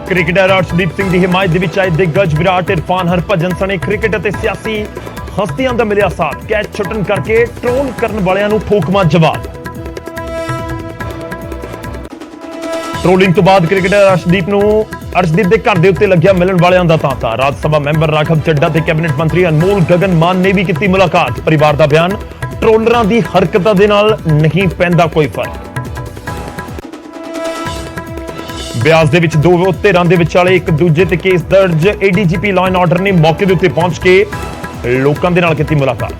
Cricketer Arshdeep Singh की हिमायत दे विच आए दिग्गज विराट, इरफान, हरभजन सने क्रिकेट और सियासी हस्तियां दा मिलिया साथ। कैच छुटन करके ट्रोल करन वालियां नूं ठोकमा जवाब। ट्रोलिंग तो बाद क्रिकेटर अर्शदीप दे घर दे उत्ते लग्या मिलन वालियां दा तांता। राज्य सभा मैंबर राघव चड्ढा ते कैबिनेट मंत्री अनमोल गगन मान ने भी की मुलाकात। परिवार का बयान, ट्रोलरां दी हरकतां दे नाल नहीं पैंदा कोई फर्क। ब्यास दे विच दो धिरां दे विचाले एक दूजे ते केस दर्ज। एडीजीपी लॉ एंड ऑर्डर ने मौके दे उत्ते पहुंच के लोकां दे नाल कीती मुलाकात।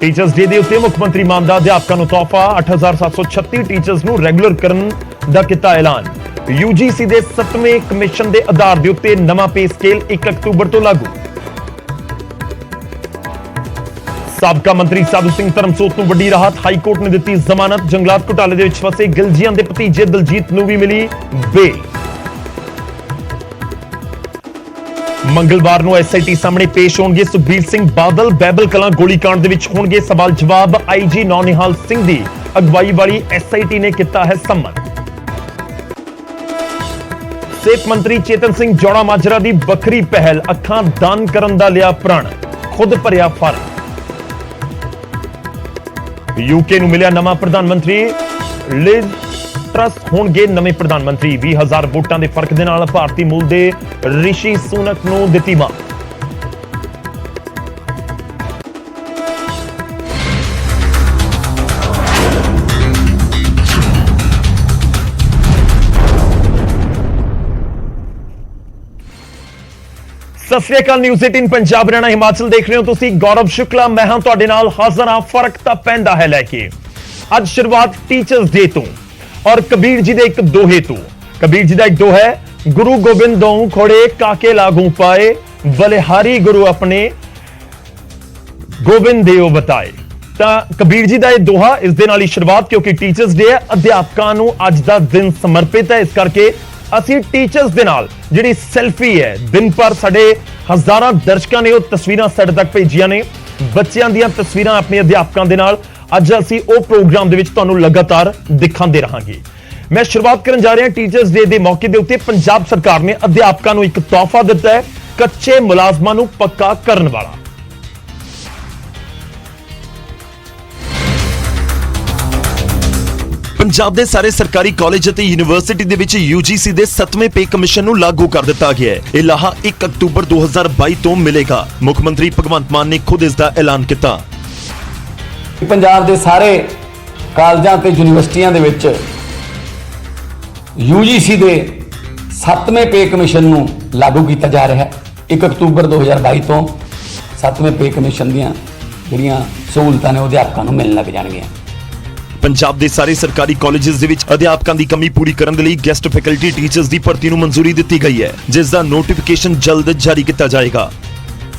टीचर्स डे दे उत्ते मुख मंत्री मान दा अध्यापकां नूं तोहफा। 8736 टीचर्स नूं रेगुलर करन दा कीता ऐलान। यूजीसी दे 7वें कमीशन दे आधार दे उत्ते नवां पे स्केल 1 अक्तूबर तो लागू। साबका मंत्री साधु सिंह धर्मसोत नूं वड्डी राहत। हाई कोर्ट ने दी जमानत। जंगलात घोटाले दे विच फसे गिलजियां दे भतीजे दलजीत नूं भी मिली बेल। मंगलवार नूं एसआईटी सामने पेश होणगे सुखबीर सिंह बादल। बैबल कलां गोलीकांड दे विच होणगे सवाल जवाब। आईजी नौनिहाल सिंह दी अगवाई वाली एसआईटी ने किया है सम्मन। सेहत मंत्री चेतन सिंह जौड़ा माजरा दी बखरी पहल। अखां दान करन दा लिया प्रण, खुद भरिया फार्म। यूके नूं मिलिया नवां प्रधानमंत्री। लिज ट्रस होणगे नवें प्रधानमंत्री। 20,000 वोटां दे फर्क दे नाल भारती मूल दे ऋषि सुनक नूं दित्ती मां। सत श्री अकाल। न्यूज़ 18 पंजाब हरियाणा हिमाचल देख रहे हो तुसी। गौरव शुक्ला मैं हां तुहाडे नाल हाज़र हां। फर्क तां पैंदा है लैके अज शुरुआत टीचर्स डे तो और कबीर जी दे एक दोहे तो। कबीर जी दा एक दोहा है, गुरु गोबिंद दों खोड़े काके लागू पाए, बलिहारी गुरु अपने गोबिंद देओ बताए। तां कबीर जी दा ये दोहा इस दे नाल ही शुरुआत, क्योंकि टीचर्स डे है। अध्यापकां नूं अज दा दिन समर्पित है। इस करके ਅਸੀਂ टीचर्स ਦੇ ਨਾਲ ਜਿਹੜੀ ਸੈਲਫੀ ਹੈ, दिन भर ਸਾਡੇ ਹਜ਼ਾਰਾਂ ਦਰਸ਼ਕਾਂ ਨੇ ਉਹ ਤਸਵੀਰਾਂ ਸਾਡੇ ਤੱਕ ਭੇਜੀਆਂ ਨੇ ਬੱਚਿਆਂ ਦੀਆਂ ਤਸਵੀਰਾਂ ਆਪਣੇ ਅਧਿਆਪਕਾਂ ਦੇ ਨਾਲ। ਅੱਜ ਅਸੀਂ ਉਹ ਪ੍ਰੋਗਰਾਮ ਦੇ ਵਿੱਚ ਤੁਹਾਨੂੰ ਲਗਾਤਾਰ ਦਿਖਾਉਂਦੇ ਰਹਾਂਗੇ। ਮੈਂ ਸ਼ੁਰੂਆਤ ਕਰਨ ਜਾ ਰਿਹਾ ਟੀਚਰਸ ਡੇ ਦੇ ਮੌਕੇ ਦੇ ਉੱਤੇ। ਪੰਜਾਬ ਸਰਕਾਰ ਨੇ ਅਧਿਆਪਕਾਂ ਨੂੰ ਇੱਕ ਤੋਹਫਾ ਦਿੱਤਾ ਹੈ, ਕੱਚੇ ਮੁਲਾਜ਼ਮਾਂ ਨੂੰ ਪੱਕਾ ਕਰਨ ਵਾਲਾ। पंजाब ਦੇ ਸਾਰੇ ਸਰਕਾਰੀ ਕਾਲਜ ਅਤੇ ਯੂਨੀਵਰਸਿਟੀ ਦੇ ਵਿੱਚ यूजीसी ਦੇ 7ਵੇਂ ਪੇ ਕਮਿਸ਼ਨ ਨੂੰ ਲਾਗੂ ਕਰ ਦਿੱਤਾ ਗਿਆ ਹੈ। ਇਹ ਲਾਹਾ 1 ਅਕਤੂਬਰ 2022 ਤੋਂ ਮਿਲੇਗਾ। ਮੁੱਖ ਮੰਤਰੀ ਭਗਵੰਤ ਮਾਨ ਨੇ ਖੁਦ ਇਸ ਦਾ ਐਲਾਨ ਕੀਤਾ। ਪੰਜਾਬ ਦੇ ਸਾਰੇ ਕਾਲਜਾਂ ਤੇ ਯੂਨੀਵਰਸਿਟੀਆਂ ਦੇ ਵਿੱਚ यूजीसी ਦੇ 7ਵੇਂ ਪੇ ਕਮਿਸ਼ਨ ਨੂੰ ਲਾਗੂ ਕੀਤਾ ਜਾ ਰਿਹਾ ਹੈ। 1 ਅਕਤੂਬਰ 2022 ਤੋਂ 7ਵੇਂ ਪੇ ਕਮਿਸ਼ਨ ਦੀਆਂ ਜਿਹੜੀਆਂ ਸਹੂਲਤਾਂ ਨੇ ਉਹ ਅਧਿਆਪਕਾਂ ਨੂੰ ਮਿਲਣ ਲੱਗ ਜਾਣਗੀਆਂ। पंजाब ਦੇ ਸਾਰੇ ਸਰਕਾਰੀ ਕਾਲਜਸ ਦੇ ਵਿੱਚ ਅਧਿਆਪਕਾਂ ਦੀ ਕਮੀ ਪੂਰੀ ਕਰਨ ਦੇ ਲਈ ਗੈਸਟ ਫੈਕਲਟੀ ਟੀਚਰਸ ਦੀ ਭਰਤੀ ਨੂੰ ਮਨਜ਼ੂਰੀ ਦਿੱਤੀ ਗਈ ਹੈ, ਜਿਸ ਦਾ ਨੋਟੀਫਿਕੇਸ਼ਨ ਜਲਦ ਜਾਰੀ ਕੀਤਾ ਜਾਏਗਾ।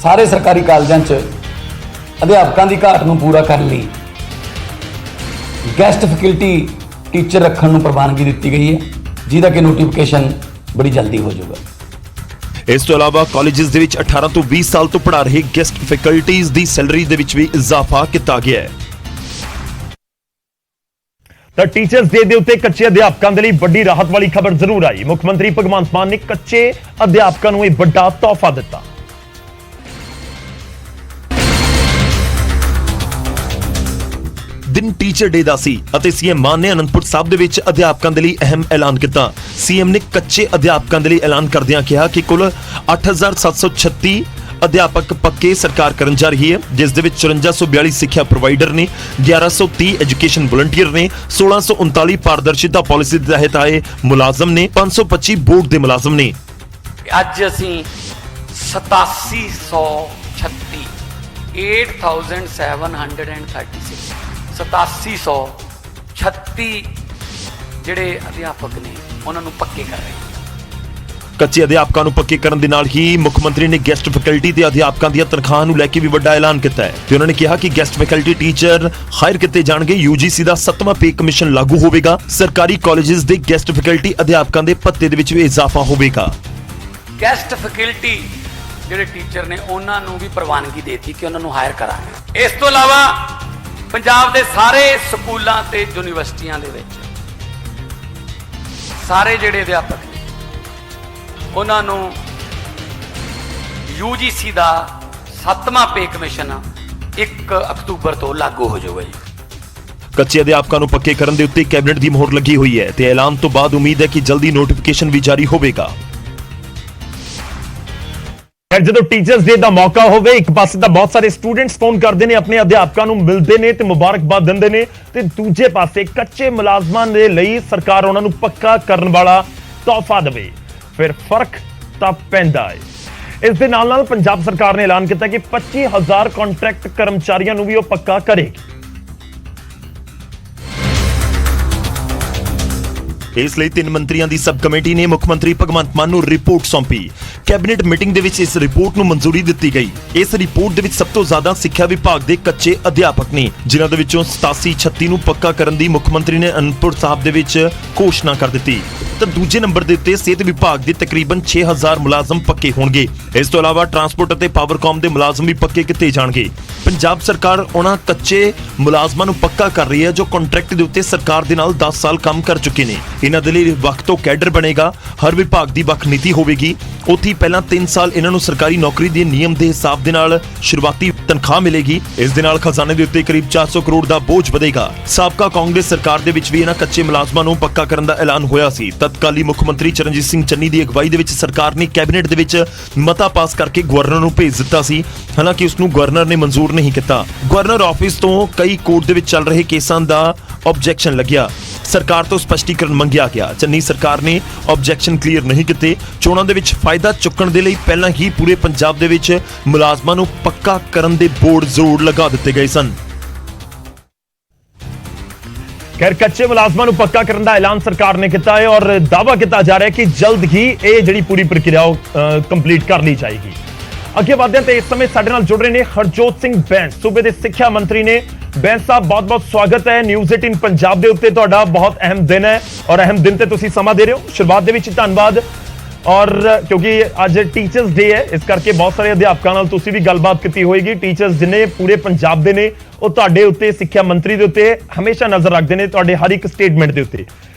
ਸਾਰੇ ਸਰਕਾਰੀ ਕਾਲਜਾਂ 'ਚ ਅਧਿਆਪਕਾਂ ਦੀ ਘਾਟ ਨੂੰ ਪੂਰਾ ਕਰਨ ਲਈ ਗੈਸਟ ਫੈਕਲਟੀ ਟੀਚਰ ਰੱਖਣ ਨੂੰ ਪ੍ਰਵਾਨਗੀ ਦਿੱਤੀ ਗਈ ਹੈ, ਜਿਹਦਾ ਕਿ ਨੋਟੀਫਿਕੇਸ਼ਨ ਬੜੀ ਜਲਦੀ ਹੋ ਜਾਊਗਾ। ਇਸ ਤੋਂ ਇਲਾਵਾ ਕਾਲਜਸ ਦੇ ਵਿੱਚ 18 ਤੋਂ 20 ਸਾਲ ਤੋਂ ਪੜ੍ਹਾ ਰਹੇ ਗੈਸਟ ਫੈਕਲਟੀਜ਼ ਦੀ ਸੈਲਰੀ ਦੇ ਵਿੱਚ ਵੀ ਇਜ਼ਾਫਾ ਕੀਤਾ ਗਿਆ ਹੈ। ਤਾਂ ਟੀਚਰਸ ਡੇ ਦੇ ਉੱਤੇ ਕੱਚੇ ਅਧਿਆਪਕਾਂ ਦੇ ਲਈ ਵੱਡੀ ਰਾਹਤ ਵਾਲੀ ਖਬਰ ਜ਼ਰੂਰ ਆਈ। ਮੁੱਖ ਮੰਤਰੀ ਭਗਵੰਤ ਮਾਨ ਨੇ ਕੱਚੇ ਅਧਿਆਪਕਾਂ ਨੂੰ ਇਹ ਵੱਡਾ ਤੋਹਫਾ ਦਿੱਤਾ। ਦਿਨ ਟੀਚਰ ਡੇ ਦਾ ਸੀ ਅਤੇ ਸੀਐਮ ਮਾਨ ਨੇ ਅਨੰਦਪੁਰ ਸਾਹਿਬ ਦੇ ਵਿੱਚ ਅਧਿਆਪਕਾਂ ਦੇ ਲਈ ਅਹਿਮ ਐਲਾਨ ਕੀਤਾ। ਸੀਐਮ ਨੇ ਕੱਚੇ ਅਧਿਆਪਕਾਂ ਦੇ ਲਈ ਐਲਾਨ ਕਰਦਿਆਂ ਕਿਹਾ ਕਿ ਕੁੱਲ 8736 ਅਧਿਆਪਕ ਪੱਕੇ ਸਰਕਾਰ ਕਰਨ ਜਾ ਰਹੀ ਹੈ, ਜਿਸ ਦੇ ਵਿੱਚ 5442 ਸਿੱਖਿਆ ਪ੍ਰੋਵਾਈਡਰ ਨੇ, 1130 ਐਜੂਕੇਸ਼ਨ ਵਲੰਟੀਅਰ ਨੇ, 1639 ਪਾਰਦਰਸ਼ਿਤਾ ਪਾਲਿਸੀ ਦੇ ਤਹਿਤ ਆਏ ਮੁਲਾਜ਼ਮ ਨੇ, 525 ਬੋਰਡ ਦੇ ਮੁਲਾਜ਼ਮ ਨੇ। ਅੱਜ ਅਸੀਂ 8736 8736 8736 ਜਿਹੜੇ ਅਧਿਆਪਕ ਨੇ ਉਹਨਾਂ ਨੂੰ ਪੱਕੇ ਕਰ ਰਹੇ। ਕੱਚੇ ਅਧਿਆਪਕਾਂ ਨੂੰ ਪੱਕੇ ਕਰਨ ਦੇ ਨਾਲ ਹੀ ਮੁੱਖ ਮੰਤਰੀ ਨੇ ਗੈਸਟ ਫੈਕਲਟੀ ਤੇ ਅਧਿਆਪਕਾਂ ਦੀਆਂ ਤਨਖਾਹਾਂ ਨੂੰ ਲੈ ਕੇ ਵੀ ਵੱਡਾ ਐਲਾਨ ਕੀਤਾ ਹੈ ਤੇ ਉਹਨਾਂ ਨੇ ਕਿਹਾ ਕਿ ਗੈਸਟ ਫੈਕਲਟੀ ਟੀਚਰ ਹਾਇਰ ਕੀਤੇ ਜਾਣਗੇ। यूजीसी ਦਾ 7ਵਾਂ ਪੇ ਕਮਿਸ਼ਨ ਲਾਗੂ ਹੋਵੇਗਾ। ਸਰਕਾਰੀ ਕਾਲਜਸ ਦੇ ਗੈਸਟ ਫੈਕਲਟੀ ਅਧਿਆਪਕਾਂ ਦੇ ਭੱਤੇ ਦੇ ਵਿੱਚ ਵੀ ਇਜ਼ਾਫਾ ਹੋਵੇਗਾ। ਗੈਸਟ ਫੈਕਲਟੀ ਜਿਹੜੇ ਟੀਚਰ ਨੇ ਉਹਨਾਂ ਨੂੰ ਵੀ ਪ੍ਰਵਾਨਗੀ ਦੇਤੀ ਕਿ ਉਹਨਾਂ ਨੂੰ ਹਾਇਰ ਕਰਾਂਗੇ। ਇਸ ਤੋਂ ਇਲਾਵਾ ਪੰਜਾਬ ਦੇ ਸਾਰੇ ਸਕੂਲਾਂ ਤੇ ਯੂਨੀਵਰਸਿਟੀਆਂ ਦੇ ਵਿੱਚ ਸਾਰੇ ਜਿਹੜੇ ਅਧਿਆਪਕ ਨੇ ਉਹਨਾਂ ਨੂੰ UGC ਦਾ 7ਵਾਂ ਪੇ ਕਮਿਸ਼ਨ 1 ਅਕਤੂਬਰ ਤੋਂ ਲਾਗੂ ਹੋ ਜਾਊਗਾ ਜੀ। ਕੱਚੇ ਅਧਿਆਪਕਾਂ ਨੂੰ ਪੱਕੇ ਕਰਨ ਦੇ ਉੱਤੇ ਕੈਬਨਿਟ ਦੀ ਮੋਹਰ ਲੱਗੀ ਹੋਈ ਹੈ ਤੇ ਐਲਾਨ ਤੋਂ ਬਾਅਦ ਉਮੀਦ ਹੈ ਕਿ ਜਲਦੀ ਨੋਟੀਫਿਕੇਸ਼ਨ ਵੀ ਜਾਰੀ ਹੋਵੇਗਾ। ਜਦੋਂ ਟੀਚਰਸ ਡੇ ਦਾ ਮੌਕਾ ਹੋਵੇ, ਇੱਕ ਪਾਸੇ ਤਾਂ ਬਹੁਤ ਸਾਰੇ ਸਟੂਡੈਂਟਸ ਫੋਨ ਕਰਦੇ ਨੇ, ਆਪਣੇ ਅਧਿਆਪਕਾਂ ਨੂੰ ਮਿਲਦੇ ਨੇ ਤੇ ਮੁਬਾਰਕਬਾਦ ਦਿੰਦੇ ਨੇ, ਤੇ ਦੂਜੇ ਪਾਸੇ ਕੱਚੇ ਮੁਲਾਜ਼ਮਾਂ ਦੇ ਲਈ ਸਰਕਾਰ ਉਹਨਾਂ ਨੂੰ ਪੱਕਾ ਕਰਨ ਵਾਲਾ ਤੋਹਫਾ ਦੇਵੇ, ਫਿਰ ਫਰਕ ਤਾਂ ਪੈਂਦਾ ਹੈ। ਇਸ ਦੇ ਨਾਲ ਪੰਜਾਬ ਸਰਕਾਰ ਨੇ ਐਲਾਨ ਕੀਤਾ ਕਿ 25,000 ਕੰਟਰੈਕਟ ਕਰਮਚਾਰੀਆਂ ਨੂੰ ਵੀ ਉਹ ਪੱਕਾ ਕਰੇਗੀ। ਇਸ ਲਈ 3 ਮੰਤਰੀਆਂ ਦੀ ਸਬ ਕਮੇਟੀ ਨੇ ਮੁੱਖ ਮੰਤਰੀ ਭਗਵੰਤ ਮਾਨ ਨੂੰ ਰਿਪੋਰਟ ਸੌਂਪੀ। ਕੈਬਨਿਟ ਮੀਟਿੰਗ ਦੇ ਵਿੱਚ ਇਸ ਰਿਪੋਰਟ ਨੂੰ ਮਨਜ਼ੂਰੀ ਦਿੱਤੀ ਗਈ। ਇਸ ਰਿਪੋਰਟ ਦੇ ਵਿੱਚ ਸਭ ਤੋਂ ਜ਼ਿਆਦਾ ਸਿੱਖਿਆ ਵਿਭਾਗ ਦੇ ਕੱਚੇ ਅਧਿਆਪਕ ਨੇ, ਜਿਨ੍ਹਾਂ ਦੇ ਵਿੱਚੋਂ 87-36 ਨੂੰ ਪੱਕਾ ਕਰਨ ਦੀ ਮੁੱਖ ਮੰਤਰੀ ਨੇ ਅਨੰਦਪੁਰ ਸਾਹਿਬ ਦੇ ਵਿੱਚ ਘੋਸ਼ਣਾ ਕਰ ਦਿੱਤੀ। ਤਾਂ ਦੂਜੇ ਨੰਬਰ ਦੇ ਉੱਤੇ ਸਿਹਤ ਵਿਭਾਗ ਦੇ ਤਕਰੀਬਨ 6,000 ਮੁਲਾਜ਼ਮ ਪੱਕੇ ਹੋਣਗੇ। ਇਸ ਤੋਂ ਇਲਾਵਾ ਟਰਾਂਸਪੋਰਟ ਅਤੇ ਪਾਵਰਕਾਮ ਦੇ ਮੁਲਾਜ਼ਮ ਵੀ ਪੱਕੇ ਕੀਤੇ ਜਾਣਗੇ। ਪੰਜਾਬ ਸਰਕਾਰ ਉਹਨਾਂ ਕੱਚੇ ਮੁਲਾਜ਼ਮਾਂ ਨੂੰ ਪੱਕਾ ਕਰ ਰਹੀ ਹੈ ਜੋ ਕੰਟਰੈਕਟ ਦੇ ਉੱਤੇ ਸਰਕਾਰ ਦੇ ਨਾਲ 10 ਸਾਲ ਕੰਮ ਕਰ ਚੁੱਕੇ ਨੇ। ਇਹਨਾਂ ਦੇ ਲਈ ਵੱਖ ਤੋਂ ਕੈਡਰ ਬਣੇਗਾ, ਹਰ ਵਿਭਾਗ ਦੀ ਵੱਖ ਨੀਤੀ ਹੋਵੇਗੀ। ਉੱਥੇ ਪਹਿਲਾਂ 3 ਸਾਲ ਇਹਨਾਂ ਨੂੰ ਸਰਕਾਰੀ ਨੌਕਰੀ ਦੇ ਨਿਯਮ ਦੇ ਹਿਸਾਬ ਦੇ ਨਾਲ ਸ਼ੁਰੂਆਤੀ ਤਨਖਾਹ ਮਿਲੇਗੀ। ਇਸ ਦੇ ਨਾਲ ਖਜ਼ਾਨੇ ਦੇ ਉੱਤੇ ਕਰੀਬ 400 ਕਰੋੜ ਦਾ ਬੋਝ ਵਧੇਗਾ। ਸਾਬਕਾ ਕਾਂਗਰਸ ਸਰਕਾਰ ਦੇ ਵਿੱਚ ਵੀ ਇਹਨਾਂ ਕੱਚੇ ਮੁਲਾਜ਼ਮਾਂ ਨੂੰ ਪੱਕਾ ਕਰਨ ਦਾ ਐਲਾਨ ਹੋਇਆ ਸੀ। ਤਤਕਾਲੀ ਮੁੱਖ ਮੰਤਰੀ ਚਰਨਜੀਤ ਸਿੰਘ ਚੰਨੀ ਦੀ ਅਗਵਾਈ ਦੇ ਵਿੱਚ ਸਰਕਾਰ ਨੇ ਕੈਬਨਿਟ ਦੇ ਵਿੱਚ ਮਤਾ ਪਾਸ ਕਰਕੇ ਗਵਰਨਰ ਨੂੰ ਭੇਜ ਦਿੱਤਾ ਸੀ। ਹਾਲਾਂਕਿ ਉਸ ਨੂੰ ਗਵਰਨਰ ਨੇ ਮਨਜ਼ੂਰ ਨਹੀਂ ਕੀਤਾ। ਗਵਰਨਰ ਆਫਿਸ ਤੋਂ ਕਈ ਕੋਰਟ ਦੇ ਵਿੱਚ ਚੱਲ ਰਹੇ ਕੇਸਾਂ ਦਾ ਆਬਜੈਕਸ਼ਨ ਲੱਗਿਆ। ਸਰਕਾਰ ਤੋਂ ਸਪਸ਼ਟੀਕਰਨ ਮੰਗਿਆ ਗਿਆ। ਚੰਨੀ ਸਰਕਾਰ ਨੇ ਆਬਜੈਕਸ਼ਨ ਕਲੀਅਰ ਨਹੀਂ ਕੀਤੇ। ਚੋਣਾਂ ਦੇ ਵਿੱਚ ਫਾਇਦਾ ਚੁੱਕਣ ਦੇ ਲਈ ਪਹਿਲਾਂ ਹੀ ਪੂਰੇ ਪੰਜਾਬ ਦੇ ਵਿੱਚ ਮੁਲਾਜ਼ਮਾਂ ਨੂੰ ਪੱਕਾ ਕਰਨ ਦੇ ਬੋਰਡ ਜ਼ਰੂਰ ਲਗਾ ਦਿੱਤੇ ਗਏ ਸਨ। ਖੈਰ, ਕੱਚੇ ਮੁਲਾਜ਼ਮਾਂ ਨੂੰ ਪੱਕਾ ਕਰਨ ਦਾ ਐਲਾਨ ਸਰਕਾਰ ਨੇ ਕੀਤਾ ਹੈ ਔਰ ਦਾਅਵਾ ਕੀਤਾ ਜਾ ਰਿਹਾ ਹੈ ਕਿ ਜਲਦ ਹੀ ਇਹ ਜਿਹੜੀ ਪੂਰੀ ਪ੍ਰਕਿਰਿਆ ਕੰਪਲੀਟ ਕਰ ਲਈ ਜਾਏਗੀ। ਅੱਗੇ ਵਧਦੇ ਹਾਂ ਤੇ ਇਸ ਸਮੇਂ ਸਾਡੇ ਨਾਲ ਜੁੜ ਰਹੇ ਨੇ ਹਰਜੋਤ ਸਿੰਘ ਬੈਂਸ, ਸੂਬੇ ਦੇ ਸਿੱਖਿਆ ਮੰਤਰੀ ਨੇ। ਬੈਂਸ ਸਾਹਿਬ, ਬਹੁਤ-ਬਹੁਤ ਸਵਾਗਤ ਹੈ ਨਿਊਜ਼ 18 ਪੰਜਾਬ ਦੇ ਉੱਤੇ। ਤੁਹਾਡਾ ਬਹੁਤ ਅਹਿਮ ਦਿਨ ਹੈ ਔਰ ਅਹਿਮ ਦਿਨ ਤੇ ਤੁਸੀਂ ਸਮਾਂ ਦੇ ਰਹੇ ਹੋ। ਸ਼ੁਰੂਆਤ ਦੇ ਵਿੱਚ ਧੰਨਵਾਦ। ਔਰ ਕਿਉਂਕਿ ਅੱਜ ਟੀਚਰਸ ਡੇ ਹੈ, ਇਸ ਕਰਕੇ ਬਹੁਤ ਸਾਰੇ ਅਧਿਆਪਕਾਂ ਨਾਲ ਤੁਸੀਂ ਵੀ ਗੱਲਬਾਤ ਕੀਤੀ ਹੋਏਗੀ। ਟੀਚਰਸ ਜਿੰਨੇ ਪੂਰੇ ਪੰਜਾਬ ਦੇ ਨੇ ਉਹ ਤੁਹਾਡੇ ਉੱਤੇ, ਸਿੱਖਿਆ ਮੰਤਰੀ ਦੇ ਉੱਤੇ ਹਮੇਸ਼ਾ ਨਜ਼ਰ ਰੱਖਦੇ ਨੇ, ਤੁਹਾਡੇ ਹਰ ਇੱਕ ਸਟੇਟਮੈਂਟ ਦੇ ਉੱਤੇ।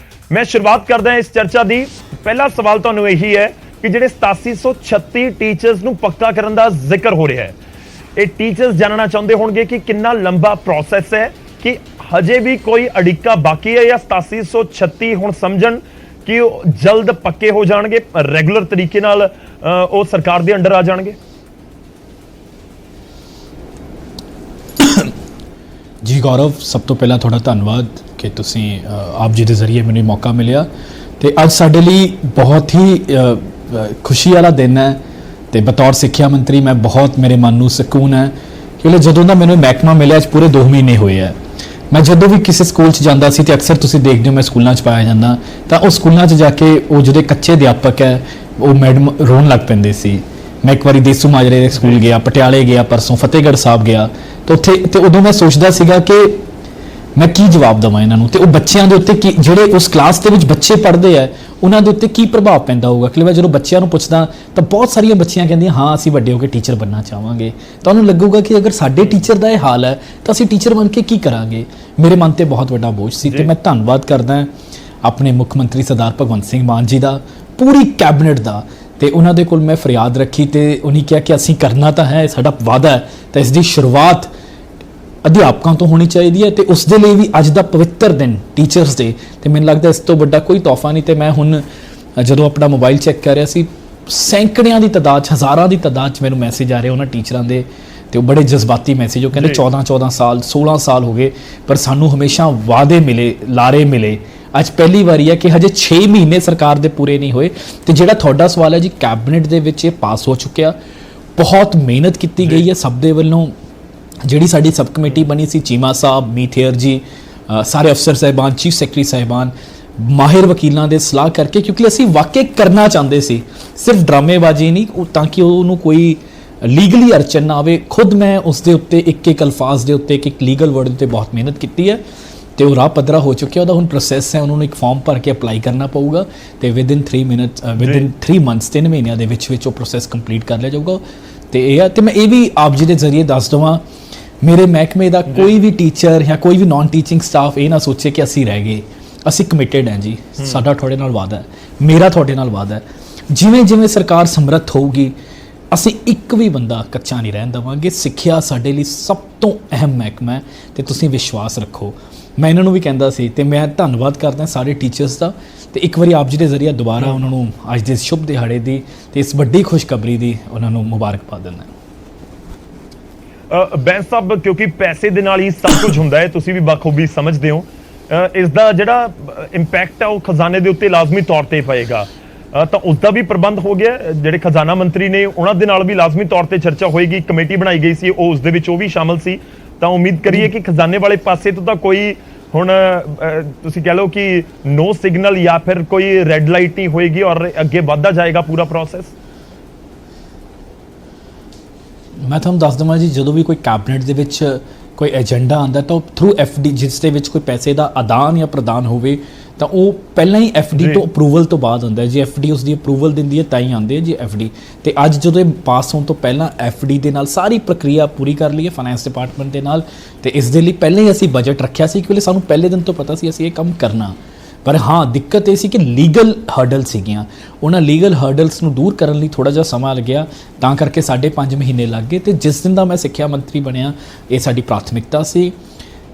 ਮੈਂ ਸ਼ੁਰੂਆਤ ਕਰਦਾ ਇਸ ਚਰਚਾ ਦੀ। ਪਹਿਲਾ ਸਵਾਲ ਤੁਹਾਨੂੰ ਇਹੀ ਹੈ ਕਿ ਜਿਹੜੇ 8736 ਟੀਚਰਸ ਨੂੰ ਪੱਕਾ ਕਰਨ ਦਾ ਜ਼ਿਕਰ ਹੋ ਰਿਹਾ ਹੈ, ਇਹ ਟੀਚਰਸ ਜਾਣਨਾ ਚਾਹੁੰਦੇ ਹੋਣਗੇ ਕਿ ਕਿੰਨਾ ਲੰਬਾ ਪ੍ਰੋਸੈਸ ਹੈ, ਕਿ ਹਜੇ ਵੀ ਕੋਈ ਅੜਿੱਕਾ ਬਾਕੀ ਹੈ ਜਾਂ 8736 ਹੁਣ ਸਮਝਣ ਕਿ ਉਹ ਜਲਦ ਪੱਕੇ ਹੋ ਜਾਣਗੇ, ਰੈਗੂਲਰ ਤਰੀਕੇ ਨਾਲ ਉਹ ਸਰਕਾਰ ਦੇ ਅੰਡਰ ਆ ਜਾਣਗੇ। ਜੀ ਗੌਰਵ, ਸਭ ਤੋਂ ਪਹਿਲਾਂ ਤੁਹਾਡਾ ਧੰਨਵਾਦ ਕਿ ਤੁਸੀਂ ਆਪ ਜੀ ਦੇ ਜ਼ਰੀਏ ਮੈਨੂੰ ਮੌਕਾ ਮਿਲਿਆ ਤੇ ਅੱਜ ਸਾਡੇ ਲਈ ਬਹੁਤ ਹੀ ਖੁਸ਼ੀ ਵਾਲਾ ਦਿਨ ਹੈ। ਤੇ ਬਤੌਰ ਸਿੱਖਿਆ ਮੰਤਰੀ ਮੈਂ ਬਹੁਤ, ਮੇਰੇ ਮਨ ਨੂੰ ਸਕੂਨ ਹੈ ਕਿ ਜਦੋਂ ਦਾ ਮੈਨੂੰ ਮਹਿਕਮਾ ਮਿਲਿਆ, ਅੱਜ ਪੂਰੇ 2 ਮਹੀਨੇ ਹੋਏ ਆ। ਮੈਂ ਜਦੋਂ ਵੀ ਕਿਸੇ ਸਕੂਲ 'ਚ ਜਾਂਦਾ ਸੀ ਤੇ ਅਕਸਰ ਤੁਸੀਂ ਦੇਖਦੇ ਹੋ ਮੈਂ ਸਕੂਲਾਂ 'ਚ ਪਾਇਆ ਜਾਂਦਾ, ਤਾਂ ਉਹ ਸਕੂਲਾਂ 'ਚ ਜਾ ਕੇ ਉਹ ਜਿਹੜੇ ਕੱਚੇ ਅਧਿਆਪਕ ਹੈ ਉਹ ਮੈਡਮ ਰੋਣ ਲੱਗ ਪੈਂਦੇ ਸੀ। ਮੈਂ ਇੱਕ ਵਾਰੀ ਦੇਸੂ ਮਾਜਰੇ ਦੇ ਸਕੂਲ ਗਿਆ, ਪਟਿਆਲੇ ਗਿਆ, ਪਰਸੋਂ ਫਤਿਹਗੜ੍ਹ ਸਾਹਿਬ ਗਿਆ, ਤੇ ਉੱਥੇ ਤੇ ਉਦੋਂ ਮੈਂ ਸੋਚਦਾ ਸੀਗਾ ਕਿ ਮੈਂ ਕੀ ਜਵਾਬ ਦੇਵਾਂ ਇਹਨਾਂ ਨੂੰ, ਤੇ ਉਹ ਬੱਚਿਆਂ ਦੇ ਉੱਤੇ ਕੀ, ਜਿਹੜੇ ਉਸ ਕਲਾਸ ਦੇ ਵਿੱਚ ਬੱਚੇ ਪੜ੍ਹਦੇ ਆ ਉਹਨਾਂ ਦੇ ਉੱਤੇ ਕੀ ਪ੍ਰਭਾਵ ਪੈਂਦਾ ਹੋਊਗਾ। ਕਿ ਮੈਂ ਜਦੋਂ ਬੱਚਿਆਂ ਨੂੰ ਪੁੱਛਦਾ ਤਾਂ ਬਹੁਤ ਸਾਰੀਆਂ ਬੱਚੀਆਂ ਕਹਿੰਦੀਆਂ ਹਾਂ ਅਸੀਂ ਵੱਡੇ ਹੋ ਕੇ ਟੀਚਰ ਬਣਨਾ ਚਾਹਾਂਗੇ। ਤਾਂ ਉਹਨੂੰ ਲੱਗੂਗਾ ਕਿ ਅਗਰ ਸਾਡੇ ਟੀਚਰ ਦਾ ਇਹ ਹਾਲ ਹੈ ਤਾਂ ਅਸੀਂ ਟੀਚਰ ਬਣ ਕੇ ਕੀ ਕਰਾਂਗੇ। ਮੇਰੇ ਮਨ ਤੇ ਬਹੁਤ ਵੱਡਾ ਬੋਝ ਸੀ ਤੇ ਮੈਂ ਧੰਨਵਾਦ ਕਰਦਾ ਆਪਣੇ ਮੁੱਖ ਮੰਤਰੀ ਸਰਦਾਰ ਭਗਵੰਤ ਸਿੰਘ ਮਾਨ ਜੀ ਦਾ, ਪੂਰੀ ਕੈਬਨਿਟ ਦਾ। ਤੇ ਉਹਨਾਂ ਦੇ ਕੋਲ ਮੈਂ ਫਰਿਆਦ ਰੱਖੀ ਤੇ ਉਹਨੇ ਕਿਹਾ ਕਿ ਅਸੀਂ ਕਰਨਾ ਤਾਂ ਹੈ, ਸਾਡਾ ਵਾਅਦਾ ਹੈ, ਤਾਂ ਇਸ ਦੀ ਸ਼ੁਰੂਆਤ ਅਧਿਆਪਕਾਂ ਤੋਂ ਹੋਣੀ ਚਾਹੀਦੀ ਹੈ। ਤੇ ਉਸ ਦੇ ਲਈ ਵੀ ਅੱਜ ਦਾ ਪਵਿੱਤਰ ਦਿਨ ਟੀਚਰਸ ਡੇ, ਤੇ ਮੈਨੂੰ ਲੱਗਦਾ ਇਸ ਤੋਂ ਵੱਡਾ ਕੋਈ ਤੋਹਫਾ ਨਹੀਂ। ਤੇ ਮੈਂ ਹੁਣ ਜਦੋਂ ਆਪਣਾ ਮੋਬਾਈਲ ਚੈੱਕ ਕਰ ਰਿਹਾ ਸੀ, ਸੈਂਕੜਿਆਂ ਦੀ ਤਾਦਾਦ 'ਚ, ਹਜ਼ਾਰਾਂ ਦੀ ਤਾਦਾਦ 'ਚ ਮੈਨੂੰ ਮੈਸੇਜ ਆ ਰਹੇ ਉਹਨਾਂ ਟੀਚਰਾਂ ਦੇ, ਤੇ ਉਹ ਬੜੇ ਜਜ਼ਬਾਤੀ ਮੈਸੇਜ। ਉਹ ਕਹਿੰਦੇ 14 ਸਾਲ 16 ਸਾਲ ਹੋ ਗਏ ਪਰ ਸਾਨੂੰ ਹਮੇਸ਼ਾ ਵਾਅਦੇ ਮਿਲੇ, ਲਾਰੇ ਮਿਲੇ। ਅੱਜ ਪਹਿਲੀ ਵਾਰੀ ਹੈ ਕਿ ਹਜੇ 6 ਮਹੀਨੇ ਸਰਕਾਰ ਦੇ ਪੂਰੇ ਨਹੀਂ ਹੋਏ। ਤੇ ਜਿਹੜਾ ਤੁਹਾਡਾ ਸਵਾਲ ਹੈ ਜੀ, ਕੈਬਨਿਟ ਦੇ ਵਿੱਚ ਇਹ ਪਾਸ ਹੋ ਚੁੱਕਿਆ। ਬਹੁਤ ਮਿਹਨਤ ਕੀਤੀ ਗਈ ਹੈ ਸਭ ਦੇ ਵੱਲੋਂ। ਜਿਹੜੀ ਸਾਡੀ ਸਬ ਕਮੇਟੀ ਬਣੀ ਸੀ, ਚੀਮਾ ਸਾਹਿਬ, ਮੀਥੇਰ ਜੀ, ਸਾਰੇ ਅਫਸਰ ਸਾਹਿਬਾਨ, ਚੀਫ ਸੈਕਟਰੀ ਸਾਹਿਬਾਨ, ਮਾਹਿਰ ਵਕੀਲਾਂ ਦੇ ਸਲਾਹ ਕਰਕੇ, ਕਿਉਂਕਿ ਅਸੀਂ ਵਾਕਈ ਕਰਨਾ ਚਾਹੁੰਦੇ ਸੀ, ਸਿਰਫ ਡਰਾਮੇਬਾਜ਼ੀ ਨਹੀਂ, ਤਾਂ ਕਿ ਉਹਨੂੰ ਕੋਈ ਲੀਗਲੀ ਅੜਚਨ ਨਾ ਆਵੇ। ਖੁਦ ਮੈਂ ਉਸ ਦੇ ਉੱਤੇ ਇੱਕ ਅਲਫਾਜ਼ ਦੇ ਉੱਤੇ, ਇੱਕ ਲੀਗਲ ਵਰਡ ਦੇ ਉੱਤੇ ਬਹੁਤ ਮਿਹਨਤ ਕੀਤੀ ਹੈ ਤੇ ਉਹ ਰਾਹ ਪੱਧਰਾ ਹੋ ਚੁੱਕਿਆ। ਉਹਦਾ ਹੁਣ ਪ੍ਰੋਸੈਸ ਹੈ, ਉਹਨਾਂ ਨੂੰ ਇੱਕ ਫਾਰਮ ਭਰ ਕੇ ਅਪਲਾਈ ਕਰਨਾ ਪਊਗਾ ਤੇ ਵਿਦਿਨ 3 ਮੰਥਸ 3 ਮਹੀਨਿਆਂ ਦੇ ਵਿੱਚ ਉਹ ਪ੍ਰੋਸੈਸ ਕੰਪਲੀਟ ਕਰ ਲਿਆ ਜਾਊਗਾ। ਤੇ ਇਹ ਹੈ, ਤੇ ਮੈਂ ਇਹ ਵੀ ਆਪ ਜੀ ਦੇ ਜ਼ਰੀਏ ਦੱਸ ਦਵਾਂ, ਮੇਰੇ ਮਹਿਕਮੇ ਦਾ ਕੋਈ ਵੀ ਟੀਚਰ ਜਾਂ ਕੋਈ ਵੀ ਨਾਨ ਟੀਚਿੰਗ ਸਟਾਫ ਇਹ ਨਾ ਸੋਚੇ ਕਿ ਅਸੀਂ ਰਹਿ ਗਏ। ਅਸੀਂ ਕਮਿਟਡ ਹਾਂ ਜੀ, ਸਾਡਾ ਤੁਹਾਡੇ ਨਾਲ ਵਾਅਦਾ ਹੈ, ਮੇਰਾ ਤੁਹਾਡੇ ਨਾਲ ਵਾਅਦਾ ਹੈ, ਜਿਵੇਂ ਜਿਵੇਂ ਸਰਕਾਰ ਸਮਰੱਥ ਹੋਊਗੀ ਅਸੀਂ ਇੱਕ ਵੀ ਬੰਦਾ ਕੱਚਾ ਨਹੀਂ ਰਹਿਣ ਦੇਵਾਂਗੇ। ਸਿੱਖਿਆ ਸਾਡੇ ਲਈ ਸਭ ਤੋਂ ਅਹਿਮ ਮਹਿਕਮਾ ਹੈ ਤੇ ਤੁਸੀਂ ਵਿਸ਼ਵਾਸ ਰੱਖੋ। ਮੈਂ ਇਹਨਾਂ ਨੂੰ ਵੀ ਕਹਿੰਦਾ ਸੀ ਤੇ ਮੈਂ ਧੰਨਵਾਦ ਕਰਦਾ ਸਾਰੇ ਟੀਚਰਸ ਦਾ, ਤੇ ਇੱਕ ਵਾਰੀ ਆਪ ਜੀ ਦੇ ਜ਼ਰੀਏ ਦੁਬਾਰਾ ਉਹਨਾਂ ਨੂੰ ਅੱਜ ਦੇ ਸ਼ੁਭ ਦਿਹਾੜੇ ਦੀ ਤੇ ਇਸ ਵੱਡੀ ਖੁਸ਼ਖਬਰੀ ਦੀ ਉਹਨਾਂ ਨੂੰ ਮੁਬਾਰਕਬਾਦ ਦਿੰਦਾ। ਬੈਂਸ ਸਾਹਿਬ, ਕਿਉਂਕਿ ਪੈਸੇ ਦੇ ਨਾਲ ਹੀ ਸਭ ਕੁਝ ਹੁੰਦਾ ਹੈ, ਤੁਸੀਂ ਵੀ ਬਖੂਬੀ ਸਮਝਦੇ ਹੋ, ਇਸ ਦਾ ਜਿਹੜਾ ਇੰਪੈਕਟ ਹੈ ਉਹ ਖਜ਼ਾਨੇ ਦੇ ਉੱਤੇ ਲਾਜ਼ਮੀ ਤੌਰ ਤੇ ਪਏਗਾ, ਤਾਂ ਉਸ ਦਾ ਵੀ ਪ੍ਰਬੰਧ ਹੋ ਗਿਆ। ਜਿਹੜੇ ਖਜ਼ਾਨਾ ਮੰਤਰੀ ਨੇ ਉਹਨਾਂ ਦੇ ਨਾਲ ਵੀ ਲਾਜ਼ਮੀ ਤੌਰ ਤੇ ਚਰਚਾ ਹੋਏਗੀ, ਕਮੇਟੀ ਬਣਾਈ ਗਈ ਸੀ, ਉਹ ਉਸ ਦੇ ਵਿੱਚ ਉਹ ਵੀ ਸ਼ਾਮਲ ਸੀ, ਤਾਂ ਉਮੀਦ ਕਰੀਏ ਕਿ ਖਜ਼ਾਨੇ ਵਾਲੇ ਪਾਸੇ ਤੋਂ ਤਾਂ ਕੋਈ ਹੁਣ ਤੁਸੀਂ ਕਹਿ ਲਓ ਕਿ ਨੋ ਸਿਗਨਲ ਜਾਂ ਫਿਰ ਕੋਈ ਰੈੱਡ ਲਾਈਟ ਨਹੀਂ ਹੋਏਗੀ ਔਰ ਅੱਗੇ ਵੱਧਦਾ ਜਾਏਗਾ ਪੂਰਾ ਪ੍ਰੋਸੈਸ। ਮੈਂ ਤੁਹਾਨੂੰ ਦੱਸ ਦਵਾਂ ਜੀ, ਜਦੋਂ ਵੀ ਕੋਈ ਕੈਬਨਿਟ ਦੇ ਵਿੱਚ ਕੋਈ ਏਜੰਡਾ ਆਉਂਦਾ ਤਾਂ ਉਹ ਥਰੂ ਐਫਡੀ, ਜਿਸ ਦੇ ਵਿੱਚ ਕੋਈ ਪੈਸੇ ਦਾ ਆਦਾਨ ਜਾਂ ਪ੍ਰਦਾਨ ਹੋਵੇ ਤਾਂ ਉਹ ਪਹਿਲਾਂ ਹੀ ਐਫਡੀ ਤੋਂ ਅਪਰੂਵਲ ਤੋਂ ਬਾਅਦ ਹੁੰਦਾ ਹੈ। ਜੇ ਐਫਡੀ ਉਸ ਦੀ ਅਪਰੂਵਲ ਦਿੰਦੀ ਹੈ ਤਾਂ ਹੀ ਆਉਂਦੇ ਹੈ ਜੀ ਐਫਡੀ। ਤੇ ਅੱਜ ਜਦੋਂ ਇਹ ਪਾਸ ਹੋਣ ਤੋਂ ਪਹਿਲਾਂ ਐਫਡੀ ਦੇ ਨਾਲ ਸਾਰੀ ਪ੍ਰਕਿਰਿਆ ਪੂਰੀ ਕਰ ਲਈ ਹੈ ਫਾਈਨੈਂਸ ਡਿਪਾਰਟਮੈਂਟ ਦੇ ਨਾਲ, ਤੇ ਇਸ ਦੇ ਲਈ ਪਹਿਲਾਂ ਹੀ ਅਸੀਂ ਬਜਟ ਰੱਖਿਆ ਸੀ ਕਿਉਂਕਿ ਸਾਨੂੰ ਪਹਿਲੇ ਦਿਨ ਤੋਂ ਪਤਾ ਸੀ ਅਸੀਂ ਇਹ ਕੰਮ ਕਰਨਾ। ਪਰ ਹਾਂ, ਦਿੱਕਤ ਇਹ ਸੀ ਕਿ ਲੀਗਲ ਹਰਡਲ ਸੀਗੀਆਂ, ਉਹਨਾਂ ਲੀਗਲ ਹਰਡਲਸ ਨੂੰ ਦੂਰ ਕਰਨ ਲਈ ਥੋੜ੍ਹਾ ਜਿਹਾ ਸਮਾਂ ਲੱਗਿਆ, ਤਾਂ ਕਰਕੇ 5.5 ਮਹੀਨੇ ਲੱਗ ਗਏ। ਤੇ ਜਿਸ ਦਿਨ ਦਾ ਮੈਂ ਸਿੱਖਿਆ ਮੰਤਰੀ ਬਣਿਆ ਇਹ ਸਾਡੀ ਪ੍ਰਾਥਮਿਕਤਾ ਸੀ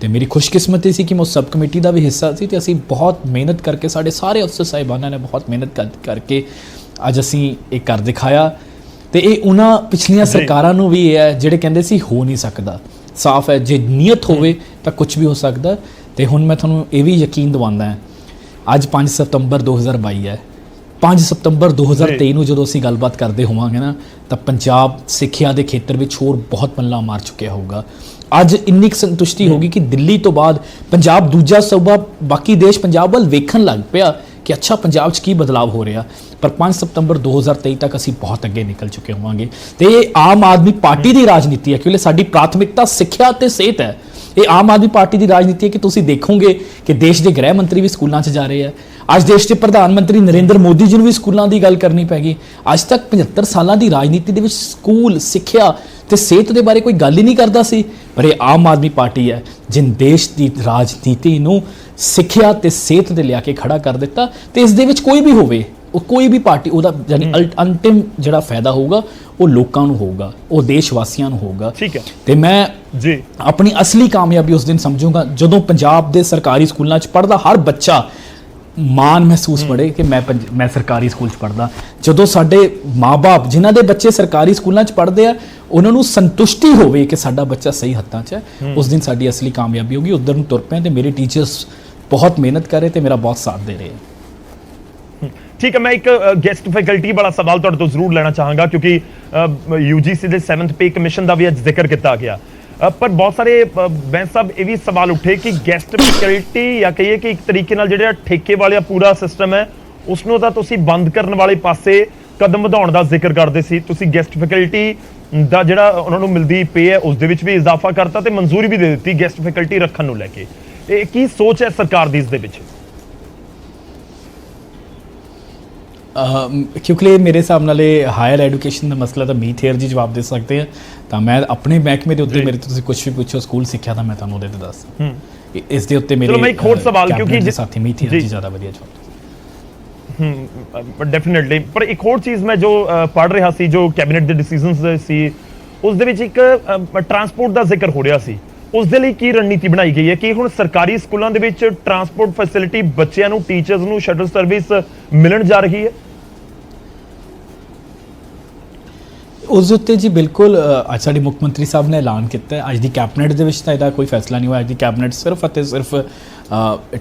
ਤੇ ਮੇਰੀ ਖੁਸ਼ਕਿਸਮਤੀ ਸੀ ਕਿ ਮੈਂ ਉਸ ਸਬ ਕਮੇਟੀ ਦਾ ਵੀ ਹਿੱਸਾ ਸੀ ਤੇ ਅਸੀਂ ਬਹੁਤ ਮਿਹਨਤ ਕਰਕੇ, ਸਾਡੇ ਸਾਰੇ ਅਫਸਰ ਸਾਹਿਬਾਨਾਂ ਨੇ ਬਹੁਤ ਮਿਹਨਤ ਕਰਕੇ ਅੱਜ ਅਸੀਂ ਇਹ ਕਰ ਦਿਖਾਇਆ। ਤੇ ਇਹ ਉਹਨਾਂ ਪਿਛਲੀਆਂ ਸਰਕਾਰਾਂ ਨੂੰ ਵੀ ਇਹ ਹੈ ਜਿਹੜੇ ਕਹਿੰਦੇ ਸੀ ਹੋ ਨਹੀਂ ਸਕਦਾ। ਸਾਫ਼ ਹੈ, ਜੇ ਨੀਅਤ ਹੋਵੇ ਤਾਂ ਕੁਝ ਵੀ ਹੋ ਸਕਦਾ। ਤੇ ਹੁਣ ਮੈਂ ਤੁਹਾਨੂੰ ਇਹ ਵੀ ਯਕੀਨ ਦਿਵਾਉਂਦਾ ਅੱਜ 5 ਸਤੰਬਰ 2022 ਹੈ, 5 ਸਤੰਬਰ 2023 ਨੂੰ ਜਦੋਂ ਅਸੀਂ ਗੱਲਬਾਤ ਕਰਦੇ ਹੋਵਾਂਗੇ ਨਾ ਤਾਂ ਪੰਜਾਬ ਸਿੱਖਿਆ ਦੇ ਖੇਤਰ ਵਿੱਚ ਹੋਰ ਬਹੁਤ ਪੱਲਾ ਮਾਰ ਚੁੱਕਿਆ ਹੋਊਗਾ। ਅੱਜ ਇੰਨੀ ਸੰਤੁਸ਼ਟੀ ਹੋਗੀ ਕਿ ਦਿੱਲੀ ਤੋਂ ਬਾਅਦ ਪੰਜਾਬ ਦੂਜਾ ਸੂਬਾ, ਬਾਕੀ ਦੇਸ਼ ਪੰਜਾਬ ਵੱਲ ਵੇਖਣ ਲੱਗ ਪਿਆ ਕਿ ਅੱਛਾ ਪੰਜਾਬ 'ਚ ਕੀ ਬਦਲਾਅ ਹੋ ਰਿਹਾ। ਪਰ 5 ਸਤੰਬਰ 2023 ਤੱਕ ਅਸੀਂ ਬਹੁਤ ਅੱਗੇ ਨਿਕਲ ਚੁੱਕੇ ਹੋਵਾਂਗੇ। ਤੇ ਇਹ ਆਮ ਆਦਮੀ ਪਾਰਟੀ ਦੀ ਰਾਜਨੀਤੀ ਹੈ ਕਿਉਂਕਿ ਸਾਡੀ ਪ੍ਰਾਥਮਿਕਤਾ ਸਿੱਖਿਆ ਤੇ ਸਿਹਤ ਹੈ। ਇਹ ਆਮ ਆਦਮੀ ਪਾਰਟੀ ਦੀ ਰਾਜਨੀਤੀ ਹੈ ਕਿ ਤੁਸੀਂ ਦੇਖੋਗੇ ਕਿ ਦੇਸ਼ ਦੇ ਗ੍ਰਹਿ ਮੰਤਰੀ ਵੀ ਸਕੂਲਾਂ 'ਚ ਜਾ ਰਹੇ ਆ। ਅੱਜ ਦੇਸ਼ ਦੇ ਪ੍ਰਧਾਨ ਮੰਤਰੀ ਨਰਿੰਦਰ ਮੋਦੀ ਜੀ ਨੂੰ ਵੀ ਸਕੂਲਾਂ ਦੀ ਗੱਲ ਕਰਨੀ ਪੈ ਗਈ। ਅੱਜ ਤੱਕ 75 ਸਾਲਾਂ ਦੀ ਰਾਜਨੀਤੀ ਦੇ ਵਿੱਚ ਸਕੂਲ, ਸਿੱਖਿਆ ਤੇ ਸਿਹਤ ਦੇ ਬਾਰੇ ਕੋਈ ਗੱਲ ਹੀ ਨਹੀਂ ਕਰਦਾ ਸੀ। ਪਰ ਇਹ ਆਮ ਆਦਮੀ ਪਾਰਟੀ ਹੈ ਜਿਨ ਦੇਸ਼ ਦੀ ਰਾਜਨੀਤੀ ਨੂੰ ਸਿੱਖਿਆ ਤੇ ਸਿਹਤ ਦੇ ਲਿਆ ਕੇ ਖੜਾ ਕਰ ਦਿੱਤਾ। ਤੇ ਇਸ ਦੇ ਵਿੱਚ ਕੋਈ ਵੀ ਹੋਵੇ, ਉਹ ਕੋਈ ਵੀ ਪਾਰਟੀ, ਉਹਦਾ ਯਾਨੀ ਅੰਤਿਮ ਜਿਹੜਾ ਫਾਇਦਾ ਹੋਊਗਾ ਉਹ ਲੋਕਾਂ ਨੂੰ ਹੋਊਗਾ, ਉਹ ਦੇਸ਼ ਵਾਸੀਆਂ ਨੂੰ ਹੋਊਗਾ। ਠੀਕ ਹੈ ਤੇ ਮੈਂ ਜੀ ਆਪਣੀ ਅਸਲੀ ਕਾਮਯਾਬੀ ਉਸ ਦਿਨ ਸਮਝੂੰਗਾ ਜਦੋਂ ਪੰਜਾਬ ਦੇ ਸਰਕਾਰੀ ਸਕੂਲਾਂ 'ਚ ਪੜ੍ਹਦਾ ਹਰ ਬੱਚਾ ਮਾਣ ਮਹਿਸੂਸ ਪੜੇ ਕਿ ਮੈਂ ਸਰਕਾਰੀ ਸਕੂਲ 'ਚ ਪੜ੍ਹਦਾ। ਜਦੋਂ ਸਾਡੇ ਮਾਂ-ਬਾਪ ਜਿਨ੍ਹਾਂ ਦੇ ਬੱਚੇ ਸਰਕਾਰੀ ਸਕੂਲਾਂ 'ਚ ਪੜ੍ਹਦੇ ਆ ਉਹਨਾਂ ਨੂੰ ਸੰਤੁਸ਼ਟੀ ਹੋਵੇ ਕਿ ਸਾਡਾ ਬੱਚਾ ਸਹੀ ਹੱਥਾਂ 'ਚ ਹੈ, ਉਸ ਦਿਨ ਸਾਡੀ ਅਸਲੀ ਕਾਮਯਾਬੀ ਹੋਗੀ। ਉਧਰ ਨੂੰ ਤੁਰ ਪਏ ਤੇ ਮੇਰੇ ਟੀਚਰਸ ਬਹੁਤ ਮਿਹਨਤ ਕਰ ਰਹੇ ਤੇ ਮੇਰਾ ਬਹੁਤ ਸਾਥ ਦੇ ਰਹੇ। ਠੀਕ ਹੈ, ਮੈਂ ਇੱਕ ਗੈਸਟ ਫੈਕਲਟੀ ਵਾਲਾ ਸਵਾਲ ਤੁਹਾਡੇ ਤੋਂ ਜ਼ਰੂਰ ਲੈਣਾ ਚਾਹਾਂਗਾ ਕਿਉਂਕਿ UGC ਦੇ 7th ਪੇ ਕਮਿਸ਼ਨ ਦਾ ਵੀ ਅੱਜ ਜ਼ਿਕਰ ਕੀਤਾ ਗਿਆ। ਪਰ ਬਹੁਤ ਸਾਰੇ ਬੈਂਸ ਸਾਹਿਬ ਇਹ ਵੀ ਸਵਾਲ ਉੱਠੇ ਕਿ ਗੈਸਟ ਫੈਕਲਟੀ ਜਾਂ ਕਹੀਏ ਕਿ ਇੱਕ ਤਰੀਕੇ ਨਾਲ ਜਿਹੜਾ ਠੇਕੇ ਵਾਲਾ ਪੂਰਾ ਸਿਸਟਮ ਹੈ ਉਸ ਨੂੰ ਤਾਂ ਤੁਸੀਂ ਬੰਦ ਕਰਨ ਵਾਲੇ ਪਾਸੇ ਕਦਮ ਵਧਾਉਣ ਦਾ ਜ਼ਿਕਰ ਕਰਦੇ ਸੀ। ਤੁਸੀਂ ਗੈਸਟ ਫੈਕਲਟੀ ਦਾ ਜਿਹੜਾ ਉਹਨਾਂ ਨੂੰ ਮਿਲਦੀ ਪੇ ਹੈ ਉਸ ਦੇ ਵਿੱਚ ਵੀ ਇਜ਼ਾਫਾ ਕਰਤਾ ਤੇ ਮਨਜ਼ੂਰੀ ਵੀ ਦੇ ਦਿੱਤੀ ਗੈਸਟ ਫੈਕਲਟੀ ਰੱਖਣ ਨੂੰ ਲੈ ਕੇ। ਇਹ ਕੀ ਸੋਚ ਹੈ ਸਰਕਾਰ ਦੀ ਇਸ ਦੇ ਵਿੱਚ? ਕਿਉਂਕਿ ਮੇਰੇ ਹਿਸਾਬ ਨਾਲ ਇਹ ਹਾਇਰ ਐਜੂਕੇਸ਼ਨ ਦਾ ਮਸਲਾ ਤਾਂ ਮੀਤ ਹੇਅਰ ਜੀ ਜਵਾਬ ਦੇ ਸਕਦੇ ਆ। ਤਾਂ ਮੈਂ ਆਪਣੇ ਮਹਿਕਮੇ ਦੇ ਉੱਤੇ ਮੇਰੇ ਤੋਂ ਤੁਸੀਂ ਕੁਝ ਵੀ ਪੁੱਛੋ ਸਕੂਲ ਸਿੱਖਿਆ ਤਾਂ ਮੈਂ ਤੁਹਾਨੂੰ ਉਹਦੇ ਤੇ ਦੱਸ ਇਸ ਦੇ ਉੱਤੇ ਮੇਰੇ ਮੈਂ ਇੱਕ ਹੋਰ ਸਵਾਲ ਕਿਉਂਕਿ ਸਾਥੀ ਮੀਤ ਹੇਅਰ ਜੀ ਜ਼ਿਆਦਾ ਵਧੀਆ ਜਵਾਬ ਡੈਫੀਨਿਟਲੀ। ਪਰ ਇੱਕ ਹੋਰ ਚੀਜ਼ ਮੈਂ ਜੋ ਪੜ੍ਹ ਰਿਹਾ ਸੀ, ਜੋ ਕੈਬਨਿਟ ਦੇ ਡਿਸੀਜਨਸ ਸੀ ਉਸ ਦੇ ਵਿੱਚ ਇੱਕ ਟਰਾਂਸਪੋਰਟ ਦਾ ਜ਼ਿਕਰ ਹੋ ਰਿਹਾ ਸੀ। ਉਸ ਦੇ ਲਈ ਕੀ ਰਣਨੀਤੀ ਬਣਾਈ ਗਈ ਹੈ ਕਿ ਹੁਣ ਸਰਕਾਰੀ ਸਕੂਲਾਂ ਦੇ ਵਿੱਚ ਟਰਾਂਸਪੋਰਟ ਫੈਸਿਲਿਟੀ ਬੱਚਿਆਂ ਨੂੰ, ਟੀਚਰਸ ਨੂੰ ਸ਼ਟਲ ਸਰਵਿਸ ਮਿਲਣ ਜਾ ਰਹੀ ਹੈ? ਉਸ ਉੱਤੇ ਜੀ ਬਿਲਕੁਲ ਅੱਜ ਸਾਡੇ ਮੁੱਖ ਮੰਤਰੀ ਸਾਹਿਬ ਨੇ ਐਲਾਨ ਕੀਤਾ ਹੈ। ਅੱਜ ਦੀ ਕੈਬਨਿਟ ਦੇ ਵਿੱਚ ਤਾਂ ਇਹਦਾ ਕੋਈ ਫੈਸਲਾ ਨਹੀਂ ਹੋਇਆ। ਅੱਜ ਦੀ ਕੈਬਨਿਟ ਸਿਰਫ ਅਤੇ ਸਿਰਫ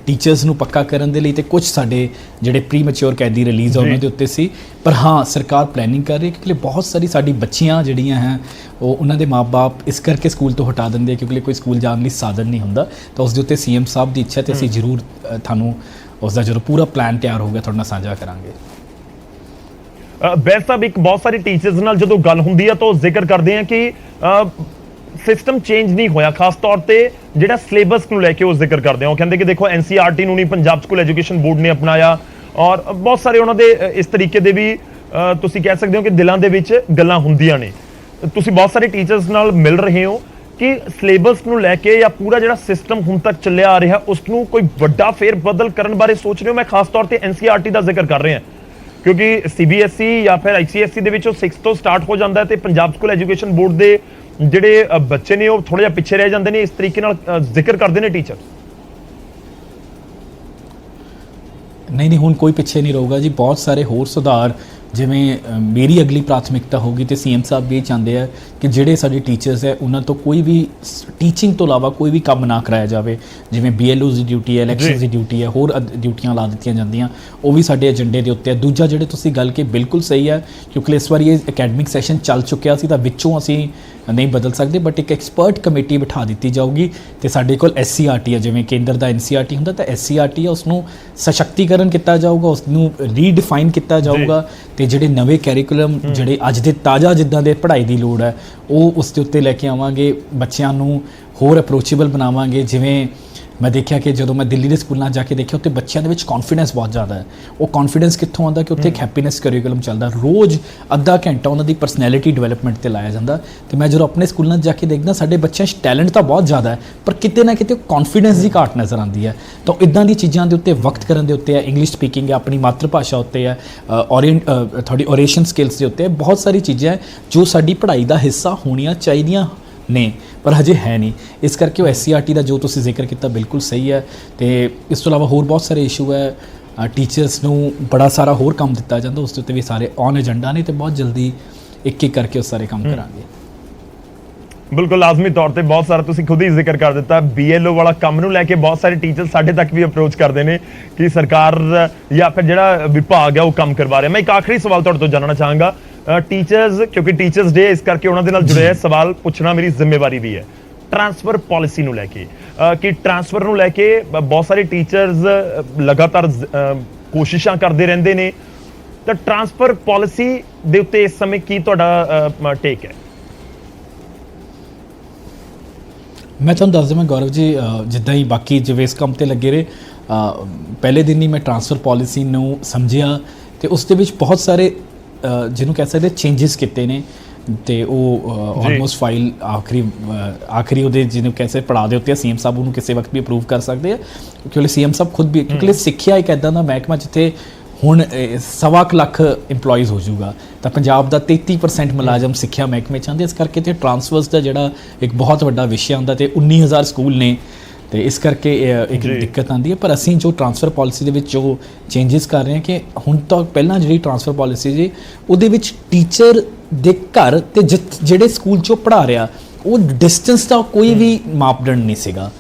ਟੀਚਰਸ ਨੂੰ ਪੱਕਾ ਕਰਨ ਦੇ ਲਈ ਤੇ ਕੁਝ ਸਾਡੇ ਜਿਹੜੇ ਪ੍ਰੀ ਮੈਚੁਰ ਕੈਦੀ ਰਿਲੀਜ਼ ਉਹਨਾਂ ਦੇ ਉੱਤੇ ਸੀ। ਪਰ ਹਾਂ, ਸਰਕਾਰ ਪਲੈਨਿੰਗ ਕਰ ਰਹੀ ਹੈ ਕਿਉਂਕਿ ਬਹੁਤ ਸਾਰੀ ਸਾਡੀ ਬੱਚੀਆਂ ਜਿਹੜੀਆਂ ਹੈ ਉਹ ਉਹਨਾਂ ਦੇ ਮਾਪੇ ਇਸ ਕਰਕੇ ਸਕੂਲ ਤੋਂ ਹਟਾ ਦਿੰਦੇ ਆ ਕਿਉਂਕਿ ਕੋਈ ਸਕੂਲ ਜਾਣ ਲਈ ਸਾਧਨ ਨਹੀਂ ਹੁੰਦਾ। ਤਾਂ ਉਸ ਦੇ ਉੱਤੇ CM ਸਾਹਿਬ ਦੀ ਇੱਛਾ ਤੇ ਅਸੀਂ ਜ਼ਰੂਰ ਤੁਹਾਨੂੰ ਉਸ ਦਾ ਜਦੋਂ ਪੂਰਾ ਪਲਾਨ ਤਿਆਰ ਹੋ ਗਿਆ ਤੁਹਾਡੇ ਨਾਲ ਸਾਂਝਾ ਕਰਾਂਗੇ। ਬੈਂਸ ਸਾਹਿਬ, ਇੱਕ ਬਹੁਤ ਸਾਰੇ ਟੀਚਰਸ ਨਾਲ ਜਦੋਂ ਗੱਲ ਹੁੰਦੀ ਹੈ ਤਾਂ ਉਹ ਜ਼ਿਕਰ ਕਰਦੇ ਆ ਕਿ ਸਿਸਟਮ ਚੇਂਜ ਨਹੀਂ ਹੋਇਆ, ਖਾਸ ਤੌਰ ਤੇ ਜਿਹੜਾ ਸਿਲੇਬਸ ਨੂੰ ਲੈ ਕੇ ਉਹ ਜ਼ਿਕਰ ਕਰਦੇ ਆ। ਉਹ ਕਹਿੰਦੇ ਕਿ ਦੇਖੋ NCERT ਨੂੰ ਨਹੀਂ ਪੰਜਾਬ ਸਕੂਲ ਐਜੂਕੇਸ਼ਨ ਬੋਰਡ ਨੇ ਅਪਣਾਇਆ ਔਰ ਬਹੁਤ ਸਾਰੇ ਉਹਨਾਂ ਦੇ ਇਸ ਤਰੀਕੇ ਦੇ ਵੀ ਤੁਸੀਂ ਕਹਿ ਸਕਦੇ ਹੋ ਕਿ ਦਿਲਾਂ ਦੇ ਵਿੱਚ ਗੱਲਾਂ ਹੁੰਦੀਆਂ ਨੇ। ਤੁਸੀਂ ਬਹੁਤ ਸਾਰੇ ਟੀਚਰਸ ਨਾਲ ਮਿਲ ਰਹੇ ਹੋ, ਕਿ ਸਿਲੇਬਸ ਨੂੰ ਲੈ ਕੇ ਜਾਂ ਪੂਰਾ ਜਿਹੜਾ ਸਿਸਟਮ ਹੁਣ ਤੱਕ ਚੱਲਿਆ ਆ ਰਿਹਾ ਉਸ ਨੂੰ ਕੋਈ ਵੱਡਾ ਫੇਰ ਬਦਲ ਕਰਨ ਬਾਰੇ ਸੋਚ ਰਹੇ ਹੋ? ਮੈਂ ਖਾਸ ਤੌਰ ਤੇ NCERT ਦਾ ਜ਼ਿਕਰ ਕਰ ਰਿਹਾ ਕਿਉਂਕਿ CBSE ਜਾਂ ਫਿਰ ICSE ਦੇ ਵਿੱਚ ਉਹ 6 ਤੋਂ ਸਟਾਰਟ ਹੋ ਜਾਂਦਾ ਹੈ ਤੇ ਪੰਜਾਬ ਸਕੂਲ ਐਜੂਕੇਸ਼ਨ ਬੋਰਡ ਦੇ ਜਿਹੜੇ ਬੱਚੇ ਨੇ ਉਹ ਥੋੜਾ ਜਿਹਾ ਪਿੱਛੇ ਰਹਿ ਜਾਂਦੇ ਨੇ। ਇਸ ਤਰੀਕੇ ਨਾਲ ਜ਼ਿਕਰ ਕਰਦੇ ਨੇ ਟੀਚਰ। ਨਹੀਂ ਹੁਣ ਕੋਈ ਪਿੱਛੇ ਨਹੀਂ ਰਹੂਗਾ ਜੀ। ਬਹੁਤ ਸਾਰੇ ਹੋਰ ਸੁਧਾਰ ਜਿਵੇਂ ਮੇਰੀ ਅਗਲੀ ਪ੍ਰਾਥਮਿਕਤਾ ਹੋਗੀ ਤੇ CM ਸਾਹਿਬ ਵੀ ਇਹ ਚਾਹੁੰਦੇ ਆ ਕਿ ਜਿਹੜੇ ਸਾਡੇ ਟੀਚਰਸ ਹੈ ਉਹਨਾਂ ਤੋਂ ਕੋਈ ਵੀ ਟੀਚਿੰਗ ਤੋਂ ਇਲਾਵਾ ਕੋਈ ਵੀ ਕੰਮ ਨਾ ਕਰਾਇਆ ਜਾਵੇ। ਜਿਵੇਂ BLOs ਦੀ ਡਿਊਟੀ ਹੈ, ਇਲੈਕਸ਼ਨਸ ਦੀ ਡਿਊਟੀ ਹੈ, ਹੋਰ ਡਿਊਟੀਆਂ ਲਾ ਦਿੱਤੀਆਂ ਜਾਂਦੀਆਂ, ਉਹ ਵੀ ਸਾਡੇ ਏਜੰਡੇ ਦੇ ਉੱਤੇ ਹੈ। ਦੂਜਾ ਜਿਹੜੇ ਤੁਸੀਂ ਗੱਲ ਕੀ ਬਿਲਕੁਲ ਸਹੀ ਹੈ, ਕਿਉਂਕਿ ਇਸ ਵਾਰੀ ਇਹ ਅਕੈਡਮਿਕ ਸੈਸ਼ਨ ਚੱਲ ਚੁੱਕਿਆ ਸੀ ਤਾਂ ਵਿੱਚੋਂ ਅਸੀਂ ਨਹੀਂ ਬਦਲ ਸਕਦੇ, ਬਟ ਇੱਕ ਐਕਸਪਰਟ ਕਮੇਟੀ ਬਿਠਾ ਦਿੱਤੀ ਜਾਊਗੀ ਤੇ ਸਾਡੇ ਕੋਲ SCERT ਹੈ, ਜਿਵੇਂ ਕੇਂਦਰ ਦਾ NCERT ਹੁੰਦਾ ਤਾਂ SCERT ਹੈ, ਉਸ ਨੂੰ ਸਸ਼ਕਤੀਕਰਨ ਕੀਤਾ ਜਾਊਗਾ, ਉਸ ਨੂੰ ਰੀਡਿਫਾਈਨ ਕੀਤਾ ਜਾਊਗਾ ਤੇ ਜਿਹੜੇ ਨਵੇਂ ਕੈਰੀਕੂਲਮ ਜਿਹੜੇ ਅੱਜ ਦੇ ਤਾਜ਼ਾ ਜਿੱਦਾਂ ਦੇ ਪੜ੍ਹਾਈ ਦੀ ਲੋੜ ਹੈ ਉਹ ਉਸ ਦੇ ਉੱਤੇ ਲੈ ਕੇ ਆਵਾਂਗੇ। ਬੱਚਿਆਂ ਨੂੰ ਹੋਰ ਅਪਰੋਚੇਬਲ ਬਣਾਵਾਂਗੇ। ਜਿਵੇਂ ਮੈਂ ਦੇਖਿਆ ਕਿ ਜਦੋਂ ਮੈਂ ਦਿੱਲੀ ਦੇ ਸਕੂਲਾਂ ਜਾ ਕੇ ਦੇਖਿਆ ਉੱਥੇ ਬੱਚਿਆਂ ਦੇ ਵਿੱਚ ਕੌਨਫੀਡੈਂਸ ਬਹੁਤ ਜ਼ਿਆਦਾ ਹੈ। ਉਹ ਕੌਨਫੀਡੈਂਸ ਕਿੱਥੋਂ ਆਉਂਦਾ ਕਿ ਉੱਥੇ ਇੱਕ ਹੈਪੀਨੈਸ ਕਰਿਕੂਲਮ ਚੱਲਦਾ, ਰੋਜ਼ ਅੱਧਾ ਘੰਟਾ ਉਹਨਾਂ ਦੀ ਪਰਸਨੈਲਿਟੀ ਡਿਵੈਲਪਮੈਂਟ ਤੇ ਲਾਇਆ ਜਾਂਦਾ। ਤੇ ਮੈਂ ਜਦੋਂ ਆਪਣੇ ਸਕੂਲਾਂ 'ਚ ਜਾ ਕੇ ਦੇਖਦਾ ਸਾਡੇ ਬੱਚਿਆਂ 'ਚ ਟੈਲੈਂਟ ਤਾਂ ਬਹੁਤ ਜ਼ਿਆਦਾ ਹੈ ਪਰ ਕਿਤੇ ਨਾ ਕਿਤੇ ਕੌਨਫੀਡੈਂਸ ਦੀ ਘਾਟ ਨਜ਼ਰ ਆਉਂਦੀ ਹੈ। ਤਾਂ ਇੱਦਾਂ ਦੀ ਚੀਜ਼ਾਂ ਦੇ ਉੱਤੇ ਵਕਤ ਕਰਨ ਦੇ ਉੱਤੇ ਹੈ, ਇੰਗਲਿਸ਼ ਸਪੀਕਿੰਗ ਹੈ, ਆਪਣੀ ਮਾਤਰ ਭਾਸ਼ਾ ਉੱਤੇ ਹੈ, ਤੁਹਾਡੀ ਓਰੇਸ਼ਨ ਸਕਿੱਲਸ ਦੇ ਉੱਤੇ ਬਹੁਤ ਸਾਰੀ ਚੀਜ਼ਾਂ ਹੈ ਜੋ ਸਾਡੀ ਪੜ੍ਹਾਈ ਦਾ ਹਿੱਸਾ ਹੋਣੀਆਂ ਚਾਹੀਦੀਆਂ ਨੇ ਪਰ ਹਜੇ ਹੈ ਨਹੀਂ। ਇਸ ਕਰਕੇ ਉਹ SCERT ਦਾ ਜੋ ਤੁਸੀਂ ਜ਼ਿਕਰ ਕੀਤਾ ਬਿਲਕੁਲ ਸਹੀ ਹੈ। ਤੇ ਇਸ ਤੋਂ ਇਲਾਵਾ ਹੋਰ ਬਹੁਤ ਸਾਰੇ ਇਸ਼ੂ ਹੈ। ਟੀਚਰਸ ਨੂੰ ਬੜਾ ਸਾਰਾ ਹੋਰ ਕੰਮ ਦਿੱਤਾ ਜਾਂਦਾ, ਉਸ ਦੇ ਉੱਤੇ ਵੀ ਸਾਰੇ ਔਨ ਏਜੰਡਾ ਨੇ ਤੇ ਬਹੁਤ ਜਲਦੀ ਇੱਕ ਇੱਕ ਕਰਕੇ ਉਹ ਸਾਰੇ ਕੰਮ ਕਰਾਂਗੇ। ਬਿਲਕੁਲ ਲਾਜ਼ਮੀ ਤੌਰ ਤੇ ਬਹੁਤ ਸਾਰਾ ਤੁਸੀਂ ਖੁਦ ਹੀ ਜ਼ਿਕਰ ਕਰ ਦਿੱਤਾ। BLO ਵਾਲਾ ਕੰਮ ਨੂੰ ਲੈ ਕੇ ਬਹੁਤ ਸਾਰੇ ਟੀਚਰ ਸਾਡੇ ਤੱਕ ਵੀ ਅਪਰੋਚ ਕਰਦੇ ਨੇ ਕਿ ਸਰਕਾਰ ਜਾਂ ਫਿਰ ਜਿਹੜਾ ਵਿਭਾਗ ਹੈ ਉਹ ਕੰਮ ਕਰਵਾ ਰਿਹਾ। ਮੈਂ ਇੱਕ ਆਖਰੀ ਸਵਾਲ ਤੁਹਾਡੇ ਤੋਂ ਜਾਣਨਾ ਚਾਹਾਂਗਾ। ਟੀਚਰਸ ਕਿਉਂਕਿ ਟੀਚਰਸ ਡੇ ਇਸ ਕਰਕੇ ਉਹਨਾਂ ਦੇ ਨਾਲ ਜੁੜੇ ਸਵਾਲ ਪੁੱਛਣਾ ਮੇਰੀ ਜ਼ਿੰਮੇਵਾਰੀ ਵੀ ਹੈ। ਟ੍ਰਾਂਸਫਰ ਪਾਲਿਸੀ ਨੂੰ ਲੈ ਕੇ ਕਿ ਟ੍ਰਾਂਸਫਰ ਨੂੰ ਲੈ ਕੇ ਬਹੁਤ ਸਾਰੇ ਟੀਚਰਸ ਲਗਾਤਾਰ ਕੋਸ਼ਿਸ਼ਾਂ ਕਰਦੇ ਰਹਿੰਦੇ ਨੇ ਤਾਂ ਟ੍ਰਾਂਸਫਰ ਪਾਲਿਸੀ ਦੇ ਉੱਤੇ ਇਸ ਸਮੇਂ ਕੀ ਤੁਹਾਡਾ ਟੇਕ ਹੈ? ਮੈਂ ਤੁਹਾਨੂੰ ਦੱਸ ਦਿਆਂ ਗੌਰਵ ਜੀ, ਜਿੱਦਾਂ ਹੀ ਬਾਕੀ ਜਿਵੇਂ ਇਸ ਕੰਮ ਤੇ ਲੱਗੇ ਰਹੇ ਪਹਿਲੇ ਦਿਨ ਹੀ ਮੈਂ ਟ੍ਰਾਂਸਫਰ ਪਾਲਿਸੀ ਨੂੰ ਸਮਝਿਆ ਤੇ ਉਸ ਦੇ ਵਿੱਚ ਬਹੁਤ ਸਾਰੇ ਜਿਹਨੂੰ ਕਹਿ ਸਕਦੇ ਚੇਂਜਸ ਕੀਤੇ ਨੇ ਤੇ ਉਹ ਆਲਮੋਸਟ ਫਾਈਲ ਆਖਰੀ ਉਹਦੇ ਜਿਹਨੂੰ ਕਹਿ ਸਕਦੇ ਪੜਾਅ ਦੇ ਉੱਤੇ CM ਸਾਹਿਬ ਉਹਨੂੰ ਕਿਸੇ ਵਕਤ ਵੀ ਅਪਰੂਵ ਕਰ ਸਕਦੇ ਆ ਕਿਉਂਕਿ CM ਸਾਹਿਬ ਖੁਦ ਵੀ ਕਿਉਂਕਿ ਸਿੱਖਿਆ ਇੱਕ ਇੱਦਾਂ ਦਾ ਮਹਿਕਮਾ ਜਿੱਥੇ ਹੁਣ 1.25 ਲੱਖ EMPLOYEES ਹੋ ਜਾਊਗਾ ਤਾਂ ਪੰਜਾਬ ਦਾ 33% ਮੁਲਾਜ਼ਮ ਸਿੱਖਿਆ ਮਹਿਕਮੇ 'ਚ ਆਉਂਦੇ। ਇਸ ਕਰਕੇ ਤੇ ਟ੍ਰਾਂਸਫਰਸ ਦਾ ਜਿਹੜਾ ਇੱਕ ਬਹੁਤ ਵੱਡਾ ਵਿਸ਼ਾ ਹੁੰਦਾ ਤੇ 19,000 ਸਕੂਲ ਨੇ ਤੇ ਇਸ ਕਰਕੇ ਇੱਕ ਦਿੱਕਤ ਆਉਂਦੀ ਹੈ। ਪਰ ਅਸੀਂ ਜੋ ਟ੍ਰਾਂਸਫਰ ਪਾਲਿਸੀ ਦੇ ਵਿੱਚ ਜੋ ਚੇਂਜਸ ਕਰ ਰਹੇ ਹਾਂ ਕਿ ਹੁਣ ਤੱਕ ਪਹਿਲਾਂ ਜਿਹੜੀ ਟ੍ਰਾਂਸਫਰ ਪਾਲਿਸੀ ਸੀ ਉਹਦੇ ਵਿੱਚ ਟੀਚਰ ਦੇ ਘਰ ਤੇ ਜਿਹੜੇ ਸਕੂਲ 'ਚੋਂ ਪੜ੍ਹਾ ਰਿਹਾ ਉਹ ਡਿਸਟੈਂਸ ਦਾ ਕੋਈ ਵੀ ਮਾਪਦੰਡ ਨਹੀਂ ਸੀਗਾ।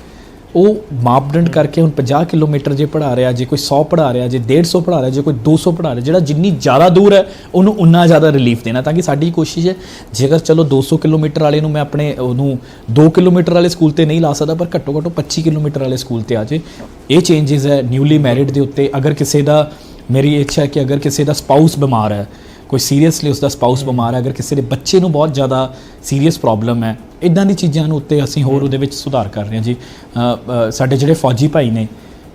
ਉਹ ਮਾਪਦੰਡ ਕਰਕੇ ਹੁਣ 50 ਕਿਲੋਮੀਟਰ ਜੇ ਪੜ੍ਹਾ ਰਿਹਾ, ਜੇ ਕੋਈ 100 ਪੜ੍ਹਾ ਰਿਹਾ, ਜੇ 150 ਪੜ੍ਹਾ ਰਿਹਾ, ਜੇ ਕੋਈ 200 ਪੜ੍ਹਾ ਰਿਹਾ, ਜਿਹੜਾ ਜਿੰਨੀ ਜ਼ਿਆਦਾ ਦੂਰ ਹੈ ਉਹਨੂੰ ਉਨਾ ਜ਼ਿਆਦਾ ਰਿਲੀਫ ਦੇਣਾ ਤਾਂ ਕਿ ਸਾਡੀ ਕੋਸ਼ਿਸ਼ ਹੈ ਜੇਕਰ ਚਲੋ 200 ਕਿਲੋਮੀਟਰ ਵਾਲੇ ਨੂੰ ਮੈਂ ਆਪਣੇ ਉਹਨੂੰ 2 ਕਿਲੋਮੀਟਰ ਵਾਲੇ ਸਕੂਲ ਤੇ ਨਹੀਂ ਲਾ ਸਕਦਾ ਪਰ ਘੱਟੋ ਘੱਟ 25 ਕਿਲੋਮੀਟਰ ਵਾਲੇ ਸਕੂਲ ਤੇ ਆ ਜੇ। ਇਹ ਚੇਂਜਸ ਹੈ ਨਿਊਲੀ ਮੈਰਿਡ ਦੇ ਉੱਤੇ। ਅਗਰ ਕਿਸੇ ਦਾ ਮੇਰੀ ਇੱਛਾ ਹੈ ਕਿ ਅਗਰ ਕਿਸੇ ਦਾ ਸਪਾਊਸ ਬਿਮਾਰ ਹੈ, ਕੋਈ ਸੀਰੀਅਸਲੀ ਉਸਦਾ ਸਪਾਊਸ ਬਿਮਾਰ ਹੈ, ਅਗਰ ਕਿਸੇ ਦੇ ਬੱਚੇ ਨੂੰ ਬਹੁਤ ਜ਼ਿਆਦਾ ਸੀਰੀਅਸ ਪ੍ਰੋਬਲਮ ਹੈ, ਇੱਦਾਂ ਦੀ ਚੀਜ਼ਾਂ ਨੂੰ ਉੱਤੇ ਅਸੀਂ ਹੋਰ ਉਹਦੇ ਵਿੱਚ ਸੁਧਾਰ ਕਰ ਰਹੇ ਹਾਂ ਜੀ। ਸਾਡੇ ਜਿਹੜੇ ਫੌਜੀ ਭਾਈ ਨੇ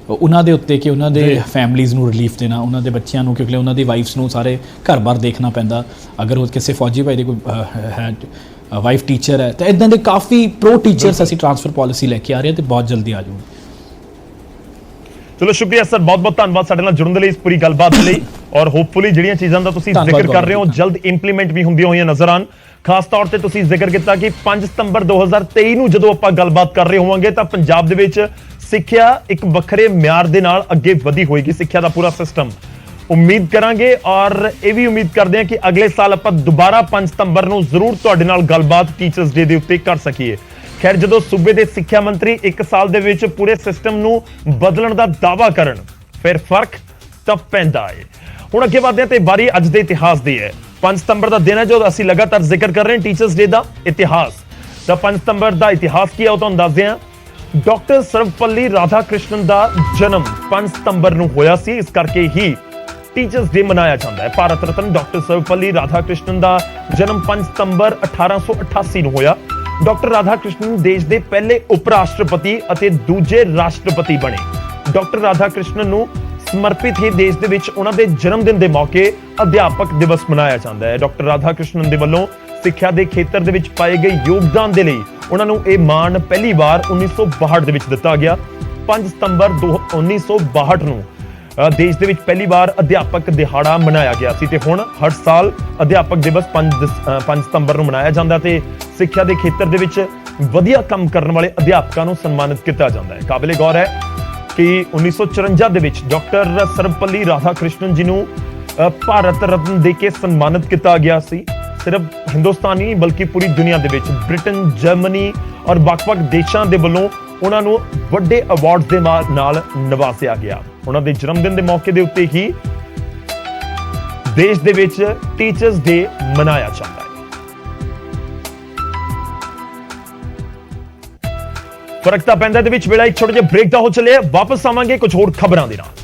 ਉਹਨਾਂ ਦੇ ਉੱਤੇ ਕਿ ਉਹਨਾਂ ਦੇ ਫੈਮਲੀਜ਼ ਨੂੰ ਰਿਲੀਫ ਦੇਣਾ, ਉਹਨਾਂ ਦੇ ਬੱਚਿਆਂ ਨੂੰ ਕਿਉਂਕਿ ਉਹਨਾਂ ਦੀ ਵਾਈਫਸ ਨੂੰ ਸਾਰੇ ਘਰ-ਬਾਰ ਦੇਖਣਾ ਪੈਂਦਾ। ਅਗਰ ਉਹ ਕਿਸੇ ਫੌਜੀ ਭਾਈ ਦੀ ਕੋਈ ਹੈ ਵਾਈਫ ਟੀਚਰ ਹੈ ਤਾਂ ਇੱਦਾਂ ਦੇ ਕਾਫੀ ਪ੍ਰੋ ਟੀਚਰਸ ਅਸੀਂ ਟ੍ਰਾਂਸਫਰ ਪਾਲਿਸੀ ਲੈ ਕੇ ਆ ਰਹੇ ਹਾਂ ਤੇ ਬਹੁਤ ਜਲਦੀ ਆ ਜਾਊਗੀ। ਚਲੋ ਸ਼ੁਕਰੀਆ ਸਰ, ਬਹੁਤ ਬਹੁਤ ਧੰਨਵਾਦ ਸਾਡੇ ਨਾਲ ਜੁੜਨ ਦੇ ਲਈ, ਇਸ ਪੂਰੀ ਗੱਲਬਾਤ ਲਈ ਔਰ ਹੋਪਫੁਲੀ ਜਿਹੜੀਆਂ ਚੀਜ਼ਾਂ ਦਾ ਤੁਸੀਂ ਜ਼ਿਕਰ ਕਰ ਰਹੇ ਹੋ ਜਲਦ ਇੰਪਲੀਮੈਂਟ ਵੀ ਹੁੰਦੀਆਂ ਹੋਈਆਂ ਨਜ਼ਰ ਆਉਣ। ਖਾਸ ਤੌਰ ਤੇ ਤੁਸੀਂ ਜ਼ਿਕਰ ਕੀਤਾ ਕਿ 5 ਸਤੰਬਰ 2023 ਨੂੰ ਜਦੋਂ ਆਪਾਂ ਗੱਲਬਾਤ ਕਰ ਰਹੇ ਹੋਵਾਂਗੇ ਤਾਂ ਪੰਜਾਬ ਦੇ ਵਿੱਚ ਸਿੱਖਿਆ ਇੱਕ ਵੱਖਰੇ ਮਿਆਰ ਦੇ ਨਾਲ ਅੱਗੇ ਵਧੀ ਹੋਏਗੀ, ਸਿੱਖਿਆ ਦਾ ਪੂਰਾ ਸਿਸਟਮ। ਉਮੀਦ ਕਰਾਂਗੇ ਔਰ ਇਹ ਵੀ ਉਮੀਦ ਕਰਦੇ ਹਾਂ ਕਿ ਅਗਲੇ ਸਾਲ ਆਪਾਂ ਦੁਬਾਰਾ 5 ਸਤੰਬਰ ਨੂੰ ਜ਼ਰੂਰ ਤੁਹਾਡੇ ਨਾਲ ਗੱਲਬਾਤ ਟੀਚਰਸ ਡੇ ਦੇ ਉੱਤੇ ਕਰ ਸਕੀਏ। ਖੈਰ ਜਦੋਂ ਸੂਬੇ ਦੇ ਸਿੱਖਿਆ ਮੰਤਰੀ 1 ਸਾਲ ਦੇ ਵਿੱਚ ਪੂਰੇ ਸਿਸਟਮ ਨੂੰ ਬਦਲਣ ਦਾ ਦਾਅਵਾ ਕਰਨ ਫਿਰ ਫਰਕ ਤਾਂ ਪੈਂਦਾ ਹੈ। ਹੁਣ ਅੱਗੇ ਵਧਦੇ ਹਾਂ ਤੇ ਵਾਰੀ ਅੱਜ ਦੇ ਇਤਿਹਾਸ ਦੀ ਹੈ। 5 ਸਤੰਬਰ ਦਾ ਦਿਨ ਹੈ ਜੋ ਅਸੀਂ ਲਗਾਤਾਰ ਜ਼ਿਕਰ ਕਰ ਰਹੇ ਹਾਂ ਟੀਚਰਸ ਡੇ ਦਾ ਇਤਿਹਾਸ। ਤਾਂ 5 ਸਤੰਬਰ ਦਾ ਇਤਿਹਾਸ ਕੀ ਹੈ ਉਹ ਤੁਹਾਨੂੰ ਦੱਸਦੇ ਹਾਂ। ਡਾਕਟਰ ਸਰਵਪੱਲੀ ਰਾਧਾ ਕ੍ਰਿਸ਼ਨਨ ਦਾ ਜਨਮ 5 ਸਤੰਬਰ ਨੂੰ ਹੋਇਆ ਸੀ, ਇਸ ਕਰਕੇ ਹੀ ਟੀਚਰਸ ਡੇ ਮਨਾਇਆ ਜਾਂਦਾ ਹੈ। ਭਾਰਤ ਰਤਨ ਡਾਕਟਰ ਸਰਵਪੱਲੀ ਰਾਧਾ ਕ੍ਰਿਸ਼ਨਨ ਦਾ ਜਨਮ 5 ਸਤੰਬਰ 1888 ਨੂੰ ਹੋਇਆ। ਡਾਕਟਰ ਰਾਧਾ ਕ੍ਰਿਸ਼ਨਨ ਦੇਸ਼ ਦੇ ਪਹਿਲੇ ਉਪ ਰਾਸ਼ਟਰਪਤੀ ਅਤੇ ਦੂਜੇ ਰਾਸ਼ਟਰਪਤੀ ਬਣੇ। ਡਾਕਟਰ ਰਾਧਾ ਕ੍ਰਿਸ਼ਨਨ ਨੂੰ ਸਮਰਪਿਤ ਹੀ ਦੇਸ਼ ਦੇ ਵਿੱਚ ਉਹਨਾਂ ਦੇ ਜਨਮ ਦਿਨ ਦੇ ਮੌਕੇ ਅਧਿਆਪਕ ਦਿਵਸ ਮਨਾਇਆ ਜਾਂਦਾ ਹੈ। ਡਾਕਟਰ ਰਾਧਾ ਕ੍ਰਿਸ਼ਨਨ ਦੇ ਵੱਲੋਂ ਸਿੱਖਿਆ ਦੇ ਖੇਤਰ ਦੇ ਵਿੱਚ ਪਾਏ ਗਏ ਯੋਗਦਾਨ ਦੇ ਲਈ ਉਹਨਾਂ ਨੂੰ ਇਹ ਮਾਣ ਪਹਿਲੀ ਵਾਰ 1962 ਦੇ ਵਿੱਚ ਦਿੱਤਾ ਗਿਆ। 5 ਸਤੰਬਰ 1962 ਨੂੰ ਦੇਸ਼ ਦੇ ਵਿੱਚ ਪਹਿਲੀ ਵਾਰ ਅਧਿਆਪਕ ਦਿਹਾੜਾ ਮਨਾਇਆ ਗਿਆ ਸੀ ਤੇ ਹੁਣ ਹਰ ਸਾਲ ਅਧਿਆਪਕ ਦਿਵਸ 5 ਸਤੰਬਰ ਨੂੰ ਮਨਾਇਆ ਜਾਂਦਾ ਤੇ ਸਿੱਖਿਆ ਦੇ ਖੇਤਰ ਦੇ ਵਿੱਚ ਵਧੀਆ ਕੰਮ ਕਰਨ ਵਾਲੇ ਅਧਿਆਪਕਾਂ ਨੂੰ ਸਨਮਾਨਿਤ ਕੀਤਾ ਜਾਂਦਾ ਹੈ। ਕਾਬਿਲੇ ਗੌਰ ਹੈ ਕਿ 1954 ਦੇ ਵਿੱਚ ਡਾਕਟਰ ਸਰਵਪੱਲੀ ਰਾਧਾਕ੍ਰਿਸ਼ਨਨ ਜੀ ਨੂੰ ਭਾਰਤ ਰਤਨ ਦੇ ਕੇ ਸਨਮਾਨਿਤ ਕੀਤਾ ਗਿਆ ਸੀ। ਸਿਰਫ ਹਿੰਦੁਸਤਾਨ ਹੀ ਬਲਕਿ ਪੂਰੀ ਦੁਨੀਆ ਦੇ ਵਿੱਚ ਬ੍ਰਿਟਨ, ਜਰਮਨੀ ਔਰ ਵੱਖ-ਵੱਖ ਦੇਸ਼ਾਂ ਦੇ ਵੱਲੋਂ ਉਹਨਾਂ ਨੂੰ ਵੱਡੇ ਅਵਾਰਡਸ ਦੇ ਨਾਲ ਨਵਾਜ਼ਿਆ ਗਿਆ। ਉਹਨਾਂ ਦੇ ਜਨਮ ਦਿਨ ਦੇ ਮੌਕੇ ਦੇ ਉੱਤੇ ਹੀ ਦੇਸ਼ ਦੇ ਵਿੱਚ ਟੀਚਰਸ ਡੇ ਮਨਾਇਆ ਜਾਂਦਾ ਹੈ। ਫਰਕ ਤਾਂ ਪੈਂਦਾ ਦੇ ਵਿੱਚ ਵੇਲਾ ਇੱਕ ਛੋਟੇ ਜਿਹੇ ਬ੍ਰੇਕ ਦਾ ਹੋ ਚੱਲਿਆ। ਵਾਪਸ ਆਵਾਂਗੇ ਕੁਝ ਹੋਰ ਖਬਰਾਂ ਦੇ ਨਾਲ।